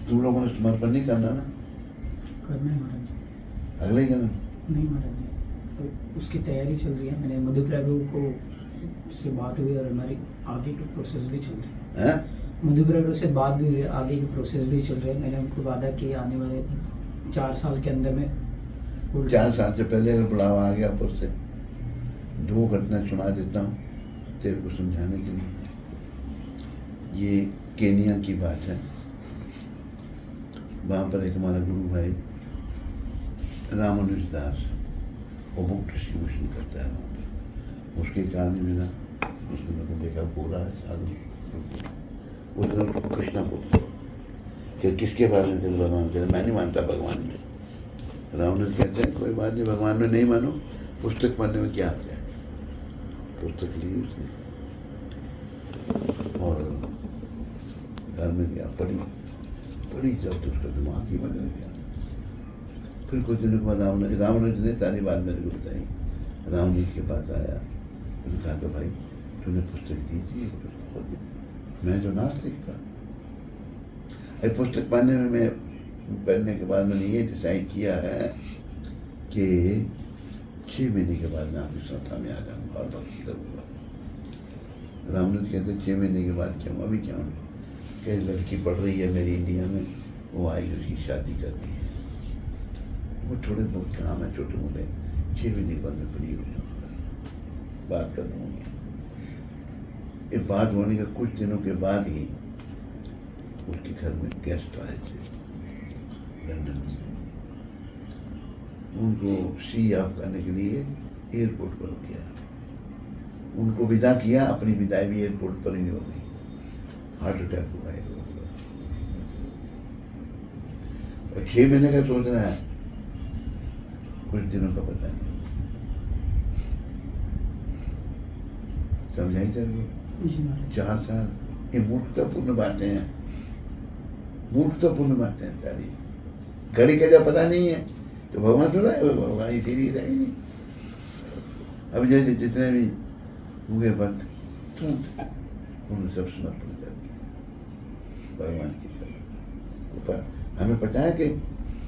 तुम लोगों ने समर्पण नहीं करना ना करना है महाराज जी। अगले जन्म? नहीं महाराज जी, तो उसकी तैयारी चल रही है। मैंने मधु प्रभु को से बात हुई और हमारी आगे की प्रोसेस भी चल रही है। हैं? मधु प्रभु से बात भी हुई है, आगे की प्रोसेस भी चल रही है। मैंने उनको वादा किया आने वाले 4 साल के अंदर में 4 साल से पहले अगर बुलावा आ गया ऊपर से, 2 घटना सुना देता हूँ तेरे को समझाने के लिए। ये केनिया की बात है। वहाँ पर एक हमारा गुरु भाई रामानुज दास, वो बुक डिस्ट्रीब्यूशन करता है वहाँ पर। उसके एक आदमी मिला, उसने मेरे को देखा गोरा है साधु, उसने उसको कृष्णा को कि किसके बारे में कहते भगवान कहते मैं नहीं मानता भगवान में। रामानुज कहते हैं कोई बात नहीं, भगवान में नहीं मानो, पुस्तक पढ़ने में क्या आता है। पुस्तक ली उसने और घर में गया, पढ़ी जब तो उसका दिमाग ही बदल गया। फिर कुछ दिनों के बाद रामानुज ने सारी बात मेरे को बताई। रामानुज के पास आया, उसने कहा कि भाई तूने पुस्तक दी थी, मैं जो नास्तिक था। अरे पुस्तक पढ़ने के बाद मैंने ये डिसाइड किया है कि 6 महीने के बाद मैं आपकी संस्था में आ जाऊँगा और भक्ति करूँगा। रामानुज कहते 6 महीने के बाद क्यों? अभी क्यों नहीं? कई लड़की पढ़ रही है मेरी इंडिया में, वो आएगी, उसकी शादी करनी है। वो थोड़े बहुत काम है छोटे मोटे, 6 महीने बाद में फ्री हो जाऊँगा, बात कर दूँगी। ये बात होने के कुछ दिनों के बाद ही उसके घर में गेस्ट आए थे लंदन से। उनको सी ऑफ करने के लिए एयरपोर्ट पर गया, उनको विदा किया, अपनी विदाई भी एयरपोर्ट पर ही हो गई। हार्ट अटैक हुआ है। और 6 महीने का सोच रहा है, कुछ दिनों का पता नहीं। समझाई सर वो जी महाराज। 4 साल, ये मूर्खतापूर्ण बातें हैं, मूर्खतापूर्ण बातें हैं सारी। घड़ी का जब पता नहीं है तो भगवान थोड़ा है, भगवान इसीलिए रहेंगे। अब जैसे जितने भी हुए भक्त तुरंत उन्होंने सब समर्पण कर दिया भगवान की तरफ। हमें पता है कि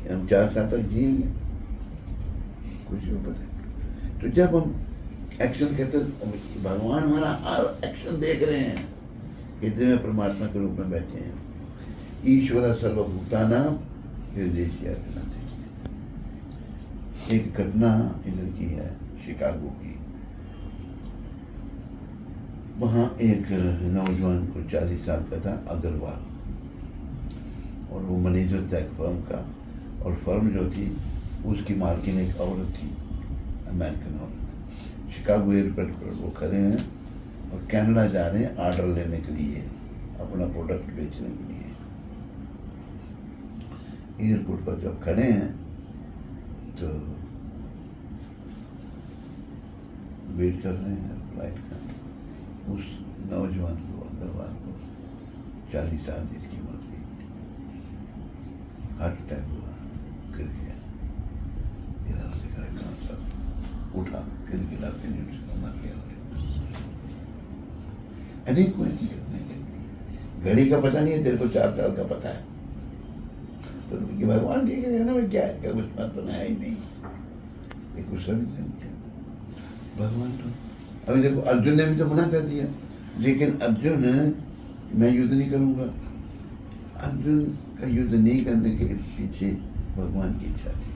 हम 4 साल तक जिएंगे, कुछ भी पता है। तो जब हम एक्शन कहते हैं, भगवान हमारा हर एक्शन देख रहे हैं, हृदय में परमात्मा के रूप में बैठे हैं। ईश्वर सर्वभूतानां हृदयेषु। एक घटना इधर की है, शिकागो की। वहाँ एक नौजवान को 40 साल का था, अग्रवाल, और वो मैनेजर था एक फर्म का, और फर्म जो थी उसकी मालकिन एक औरत थी, अमेरिकन औरत। शिकागो एयरपोर्ट पर वो खड़े हैं और कनाडा जा रहे हैं ऑर्डर लेने के लिए, अपना प्रोडक्ट बेचने के लिए। एयरपोर्ट पर जब खड़े हैं तो वेट कर रहे हैं फ्लाइट का। उस नौजवान को, अग्रवाल को, 40 साल जिसकी उम्र थी, हार्ट अटैक हुआ, गिर गया। इधर से कहाँ सब उठा, फिर गिरा, फिर मर गया। अनेक ऐसी घटनाएं लगती। घड़ी का पता नहीं है, तेरे को 4 साल का पता है, तो भगवान देख रहे हैं ना, मैं क्या है, क्या कुछ मत बनाया ही नहीं, ये कुछ समझ नहीं। भगवान तो अभी देखो, अर्जुन ने भी तो मना कर दिया, लेकिन अर्जुन मैं युद्ध नहीं करूंगा। अर्जुन का युद्ध नहीं करने के पीछे भगवान की इच्छा थी।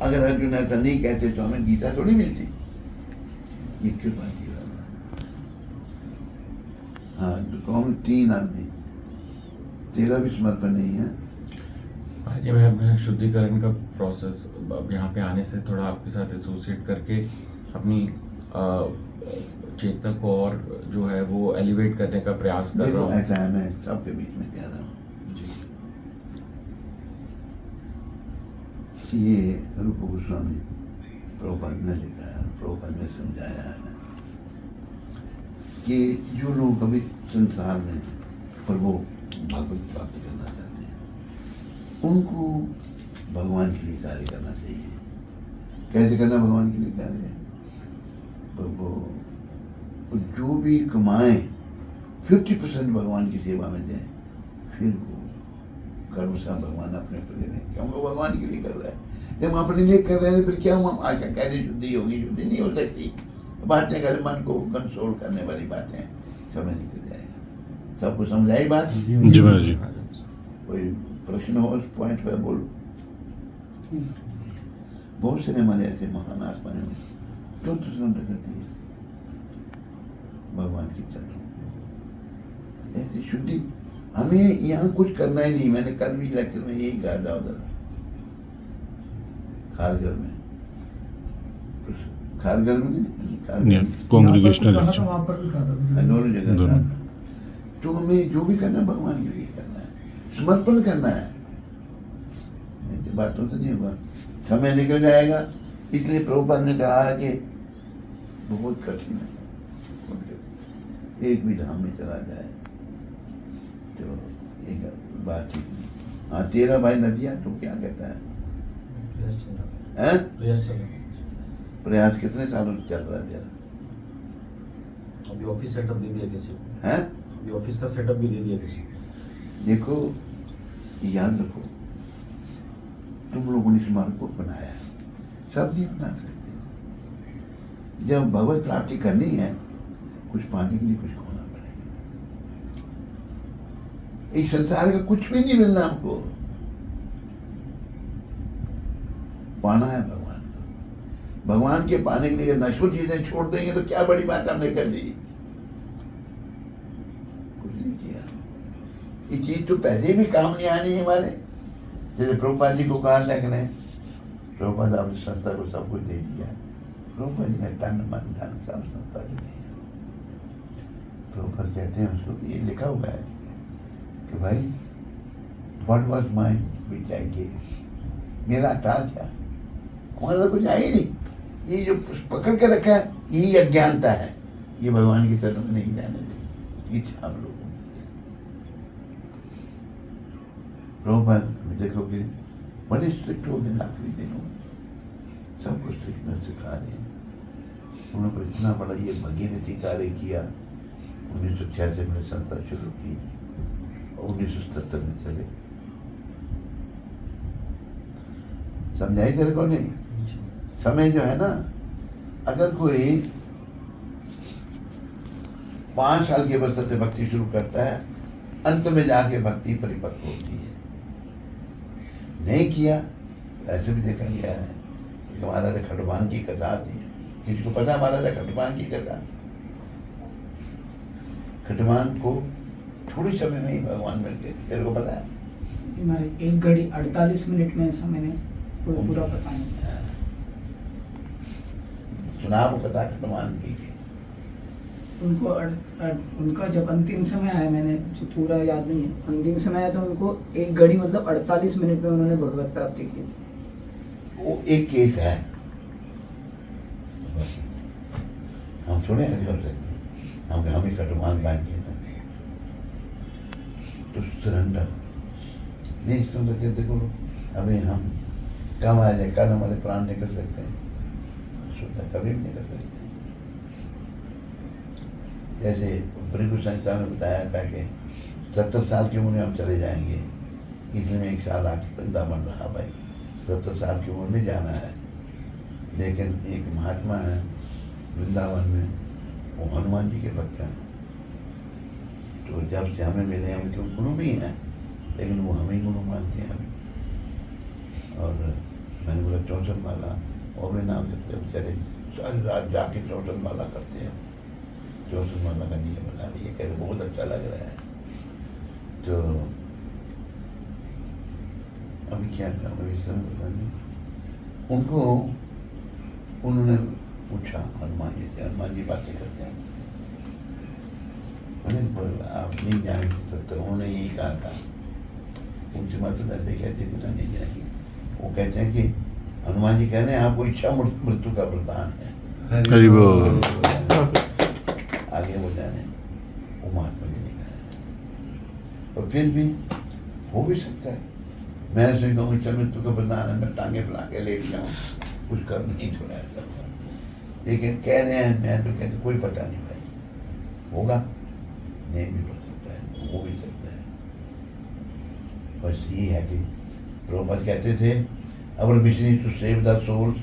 अगर अर्जुन ऐसा नहीं कहते तो हमें गीता थोड़ी मिलती। ये कृपा की बात। हाँ, तो कौन 3 आदमी, तेरा भी समर्पण नहीं है। हाँ जी, मैं शुद्धिकरण का प्रोसेस अब यहाँ पे आने से थोड़ा आपके साथ एसोसिएट करके अपनी चेतना को और जो है वो एलिवेट करने का प्रयास कर रहा हूँ। ऐसा है, मैं सबके बीच में कह रहा हूँ जी। ये रूप गोस्वामी प्रभुपाद ने लिखा है, प्रभुपाद ने समझाया है कि जो लोग अभी संसार में हैं और वो भगवत प्राप्त करना चाहते हैं, उनको भगवान के लिए कार्य करना चाहिए। कैसे करना भगवान के लिए कार्य? तो वो जो भी कमाएं 50% भगवान की सेवा में दें, फिर वो कर्म से भगवान अपने ऊपर ले लें, क्योंकि वो भगवान के लिए कर रहा है। जब हम अपने लिए कर रहे हैं फिर क्या हम आशा कैसे शुद्धि होगी? शुद्धि नहीं हो सकती। बातें कर, मन को कंट्रोल करने वाली बातें, समय निकल जाएगा। सबको समझाई बात? जी महाराज जी। कोई प्रश्न हो उस पॉइंट पे बोलो। बहुत से हमारे ऐसे महान आत्मा हैं जो तो सरेंडर करती है भगवान की तरफ। ऐसी शुद्धि हमें यहाँ कुछ करना ही नहीं। मैंने कल भी लेक्चर में यही कहा था, उधर खारघर में, खारघर में नहीं, खारघर कांग्रेगेशनल कहा था, लेक्चर वहाँ पर भी कहा था। दोनों जगह दोनों। कहा था। तो हमें जो भी करना है भगवान के लिए करना है, समर्पण करना है। ऐसी बातों से नहीं होगा, समय निकल जाएगा। इसलिए प्रभुपाद ने कहा कि बहुत कठिन है, बहुत कठिन। एक भी धाम में चला जाए तो एक बात ठीक नहीं। हाँ, तेरा भाई नदिया तो क्या कहता है? हैं? प्रयास कितने सालों से चल रहा है तेरा? अभी ऑफिस सेटअप दे दिया किसी को। हैं? अभी ऑफिस का सेटअप भी दे दिया किसी को। देखो, याद रखो, तुम लोगों ने इस मार्ग को बनाया है, सब नहीं अपना सकते। जब भगवत प्राप्ति करनी है, कुछ पाने के लिए कुछ खोना पड़ेगा। इस संसार का कुछ भी नहीं मिलना हमको, पाना है भगवान को। भगवान के पाने के लिए नश्वर चीजें छोड़ देंगे तो क्या बड़ी बात हमने कर दी? कुछ नहीं किया। ये चीज तो पहले भी काम नहीं आनी है हमारे। जैसे प्रभुपाद जी को कहा लेकिन प्रभुपाद आपने संस्था को सब कुछ दे दिया। प्रभुपाद जी ने तन मन धन सब संस्था को दिया। प्रभुपाद कहते हैं उसको, ये लिखा हुआ है कि भाई what was mine which I give, मेरा था क्या? हमारा तो कुछ है ही नहीं। ये जो पकड़ के रखा है यही अज्ञानता है। ये भगवान की तरफ नहीं जाने देगी। इच्छा हम लोगों की। प्रभुपाद देखोगे बड़े स्ट्रिक्ट हो गए आखिरी दिनों में, सबको स्ट्रिक्टनेस सिखा रहे हैं। उन्होंने इतना बड़ा ये भगीरथी कार्य किया। 1986 में संस्था शुरू की और 1977 में चले। समझाई तेरे को नहीं? समय जो है ना, अगर कोई 5 साल की अवस्था से भक्ति शुरू करता है, अंत में जाके भक्ति परिपक्व होती है। नहीं किया, ऐसे भी देखा गया है कि महाराजा खटवान की कथा आती है। किसी को पता है महाराजा खटवान की कथा? खटवान को थोड़े समय में ही भगवान मिल गए। तेरे को पता है? हमारे 1 घड़ी 48 मिनट में ऐसा मैंने कोई पूरा पता नहीं। सुना वो कथा खटवान की? उनको उनका जब अंतिम समय आया, मैंने जो पूरा याद नहीं है, अंतिम समय आया तो उनको 1 घड़ी मतलब 48 मिनट में उन्होंने भगवत प्राप्ति की। वो एक केस है, हम थोड़े हरी हो सकते। हम ही खटवान बांध के तो सरेंडर नहीं, सरेंडर के देखो अभी हम कब आ जाए, कल हमारे प्राण निकल सकते हैं, कभी भी निकल सकते हैं। जैसे भृगु संहिता में बताया था कि 70 साल की उम्र में हम चले जाएंगे, इसलिए मैं 1 साल आके वृंदावन रहा। भाई 70 साल की उम्र में जाना है। लेकिन एक महात्मा है वृंदावन में, वो हनुमान जी के भक्त हैं। तो जब से हमें मिले हैं, उनके गुरु भी हैं, लेकिन वो हमें गुरु मानते हैं अभी। और मैंने बोला 64 माला और भी नाम लेते हैं बेचारे, सारी रात जाके 64 माला करते हैं। 64 माला का नियम बना लिया, कहते बहुत अच्छा लग रहा है। तो अभी क्या काम है इस समय पता नहीं। उनको उन्होंने पूछा हनुमान जी से, हनुमान जी बातें करते हैं, मैंने आप नहीं जाने सकते। उन्होंने यही कहा था, उनसे मतलब ऐसे कहते थे नहीं जाएंगे। वो कहते हैं कि हनुमान जी कह रहे हैं आपको इच्छा मृत्यु का वरदान है। हरि बोल। आगे वो जाने, वो महात्मा जी ने कहा। और फिर भी हो भी सकता है, मैं उससे कहूँ चल मैं तुझको प्रधान है, मैं टांगे फैला के लेट जाऊँ, कुछ कर नहीं थोड़ा ऐसा। लेकिन कह रहे हैं, मैं तो कहते कोई पता नहीं भाई, होगा नहीं भी हो सकता है, हो भी सकता है। बस ये है कि प्रभुपाद कहते थे our mission is to save the souls.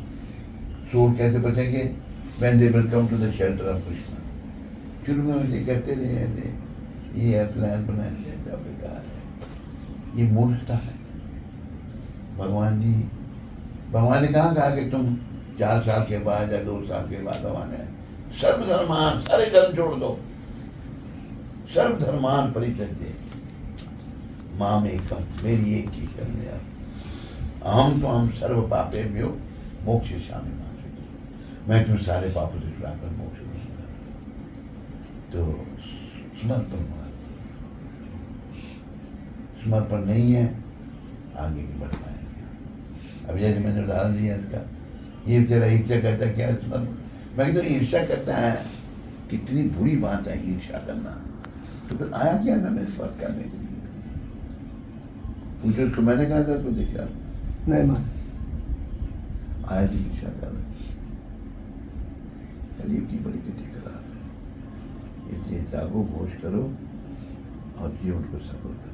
Soul कैसे बचेंगे? when they will come to the shelter of Krishna। शुरू में मुझे कहते रहे थे ये है प्लान बनाया जाता, बेकार है, ये मूर्खता है। भगवान ने कहा कि तुम 4 साल के बाद या 2 साल के बाद भगवान है सर्वधर्मान, सारे धर्म छोड़ दो, सर्वधर्मान परित्यज्य माम एकम, मेरी एक ही शरण है, अहम तो हम सर्व पापेभ्यो मोक्षयिष्यामि, मैं तुम सारे पापों से छुड़ाकर मोक्ष दूंगा। तो समर्पण नहीं है, आगे नहीं बढ़ पाएंगे। अब जैसे मैंने उदाहरण दिया इसका, ये बेचारा ईर्ष्या करता है, क्या समर्पण? मैं तो ईर्ष्या करता है, कितनी बुरी बात है ईर्ष्या करना। तो फिर आया क्या था मेरे पास करने के लिए? पूछो उसको, मैंने कहा था उसको देखा नहीं मान आया थी ईर्ष्या कर, कलयुग की बड़ी गति खराब है, इसलिए जागो, घोष करो और जीवन को सफल करो।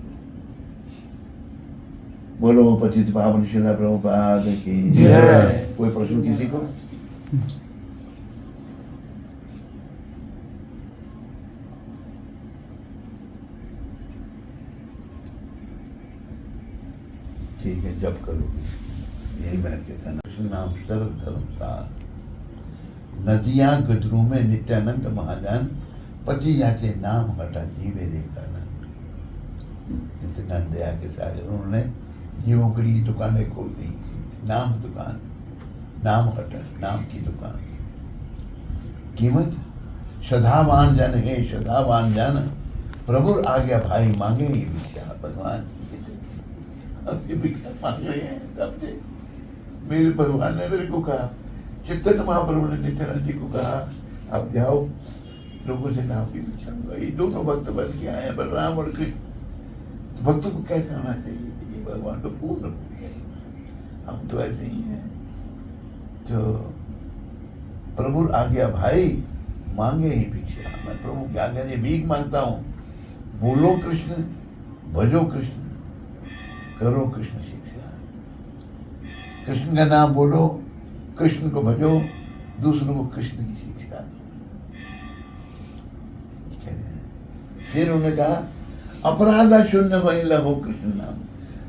बोलो पतित पावन शिला प्रभुपाद की जय। कोई प्रश्न किसी को? ठीक है, जब करोगे यही बैठ के था। कृष्ण नाम सर्व धर्म सार, नदियां गदरू में नित्यानंद महाजान, पति जाते नाम हटा जीवे देखा नित्यानंद दया के साथ उन्होंने जीवों के लिए दुकानें खोल दी। नाम दुकान, नाम हटा, नाम की दुकान। कीमत श्रद्धावान जन है, श्रद्धावान जन प्रभु आ गया भाई, मांगे ही भिक्षा। भगवान अब ये भिक्षा मांग रहे हैं सबसे। मेरे भगवान ने मेरे को कहा, चैतन्य महाप्रभु ने नित्यानंद जी को कहा, आप जाओ लोगों से नाम की भिक्षा मांगो। ये दोनों भक्त बन के आए, बलराम और कृष्ण। तो भक्तों को कैसे होना चाहिए? ये भगवान तो पूर्ण है, हम तो ऐसे ही हैं। तो प्रभु आ गया भाई, मांगे ही भिक्षा। मैं प्रभु के आगे ये भीख मांगता हूँ, बोलो कृष्ण, भजो कृष्ण, करो कृष्ण शिक्षा। कृष्ण का नाम बोलो, कृष्ण को भजो, दूसरों को कृष्ण की शिक्षा दो। फिर उन्होंने कहा अपराधा शून्य वही लहो कृष्ण नाम,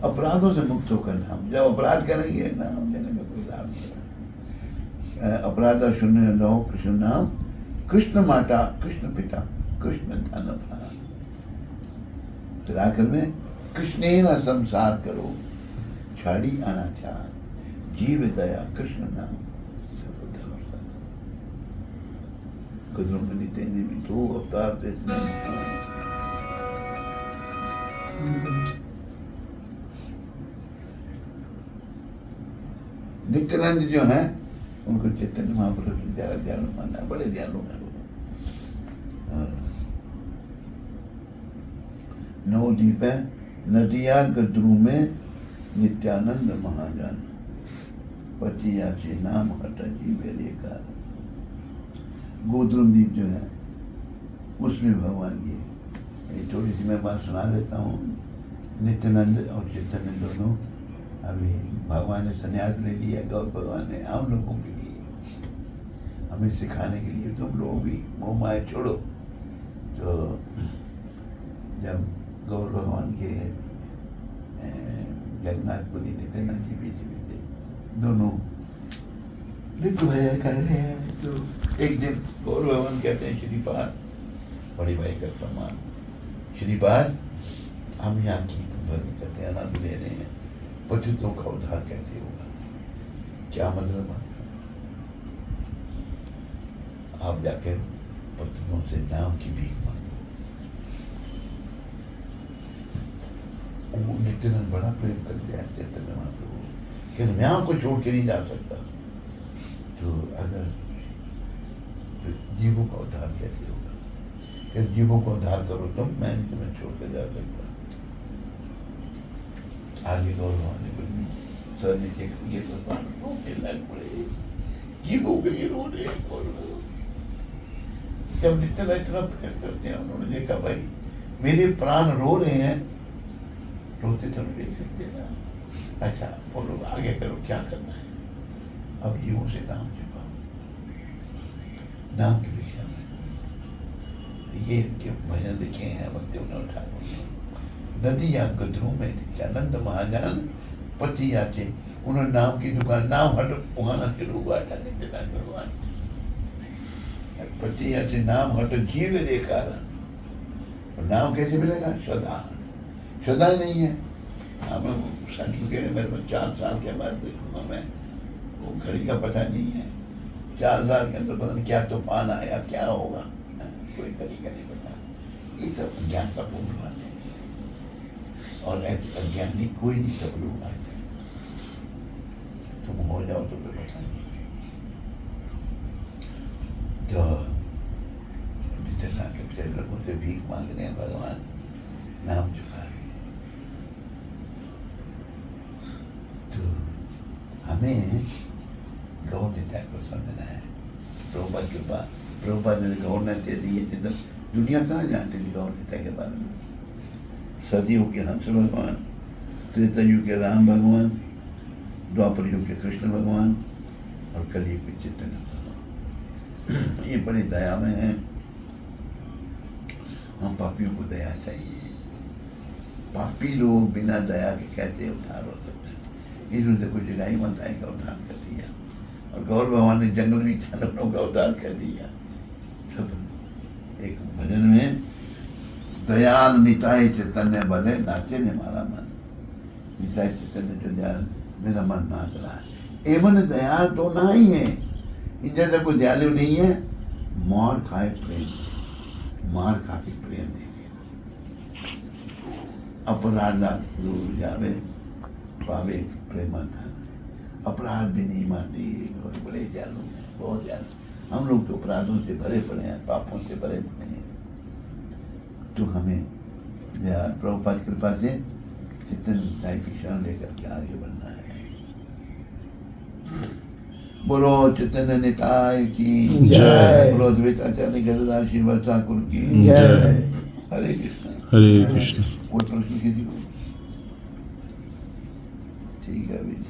अपराधों से मुक्त होकर नाम। जब अपराध करेंगे नाम देने का कोई लाभ नहीं। अपराधा शून्य लहो कृष्ण नाम, कृष्ण माता, कृष्ण पिता, कृष्ण धन प्राण। फिर आखिर में कृष्ण न संसार करो, छाड़ी अनाचार, जीव दया कृष्ण नाम सर्वधर्म सार। गजरों में नित्यानंद भी 2 अवतार थे इसमें। नित्यानंद जो हैं उनको चैतन्य महाप्रभु से ज्यादा दयालु माना, बड़े दयालु हैं वो। नवद्वीप है, नदिया गद्रू में नित्यानंद महाजन, पतिया से नाम हटा जी मेरे कार। गोद्रुम द्वीप जो है उसमें भगवान की थोड़ी सी मैं बात सुना देता हूँ। नित्यानंद और चैतन्य दोनों अभी भगवान ने संन्यास ले लिया, गौर भगवान ने हम लोगों के लिए, हमें सिखाने के लिए तुम लोग भी मोह माया छोड़ो। तो जब गौर भगवान के जगन्नाथपुरी नित्यानंद जी भी थे, दोनों नित्य भजन कर रहे हैं। तो एक दिन गौर भगवान कहते हैं श्रीपाद, बड़ी भाई का सम्मान, श्रीपाद हम यहाँ कीर्तन भजन करते हैं, आनंद ले रहे हैं, पतितों का उद्धार कैसे होगा? क्या मतलब है? आप जाकर पतितों से नाम की भीख मांगो। वो नित्यानंद बड़ा प्रेम करते हैं चैतन्य महाप्रभु, कहते मैं आपको छोड़ के नहीं जा सकता। तो अगर तो जीवों का उद्धार कैसे होगा? कि जीवों को उद्धार करो तुम, मैं तुम्हें छोड़ के जा सकता। आगे गौरव ने कुछ नहीं, सर ने देखा ये तो बात रोने लग पड़े, जीव हो गई रोने। जब इतना इतना प्रेम करते हैं, उन्होंने देखा भाई मेरे प्राण रो रहे हैं, रोते तो देख सकते ना। अच्छा बोलो आगे करो, क्या करना है? अब जीवों से नाम चुकाओ, नाम की भिक्षा में। ये इनके भजन लिखे हैं भक्तिविनोद ठाकुर ने। नदी या गधरों में नित्यानंद महाजान पति आते, उन्होंने नाम की दुकान, नाम हट पुहाना शुरू हुआ था नित्यानंद भगवान। पति आते नाम हट जीव दे कारण, नाम कैसे मिलेगा? सदा, सदा नहीं है। हम सर्टिफिकेट मेरे को 4 साल के बाद देखूंगा मैं, वो घड़ी का पता नहीं है। 4 साल के अंदर पता नहीं क्या तूफान आया, क्या होगा, कोई घड़ी का नहीं पता। ये सब अज्ञानता पूर्ण बात है, और ऐसे अज्ञानी कोई नहीं, सब लोग आते हैं। तुम हो जाओ तो कोई पता नहीं। तो जितना के बेचारे लोगों से भीख मांग रहे हैं, भगवान नाम चुका रहे हैं। तो हमें गौर नेता को समझना है। प्रभुपाद के पास, प्रभुपाद ने गौर नेता दिए थे, तो दुनिया कहाँ जानती थी गौर नेता के बारे में? सदियों के हंस भगवान, त्रेता युग के राम भगवान, द्वापर युग के कृष्ण भगवान, और कलयुग के चैतन्य भगवान। ये बड़ी दया में है। हम पापियों को दया चाहिए। पापी लोग बिना दया के कैसे उद्धार हो सकते हैं? इसमें से कुछ गाय माताएं का उद्धार कर दिया, और गौर भगवान ने जंगल में जानवरों का उद्धार कर दिया। सब एक भजन में, दयाल निताय चैतन्य भले नाचे ने मारा मन। निताय चैतन्य जो दयाल, मेरा मन नाच रहा है। एवं दयाल तो ना ही है, इन जैसा कोई दयालु नहीं है। मार खाए प्रेम, मार खा के प्रेम दे दिया। अपराध दूर जावे पावे प्रेमाधान। अपराध भी नहीं मानती, और बड़े दयालु हैं, बहुत दयालु। हम लोग तो अपराधों से भरे पड़े हैं, पापों से भरे पड़े हैं। तो हमें प्रभुपाद कृपा से चित्तन की शरण लेकर के आगे बढ़ना है। बोलो चैतन्य निताय की जय। बोलो द्वैताचार्य गदाधर श्रीवास ठाकुर की जय। हरे कृष्ण। हरे कृष्ण। कोई प्रश्न किसी को? ठीक है अभी।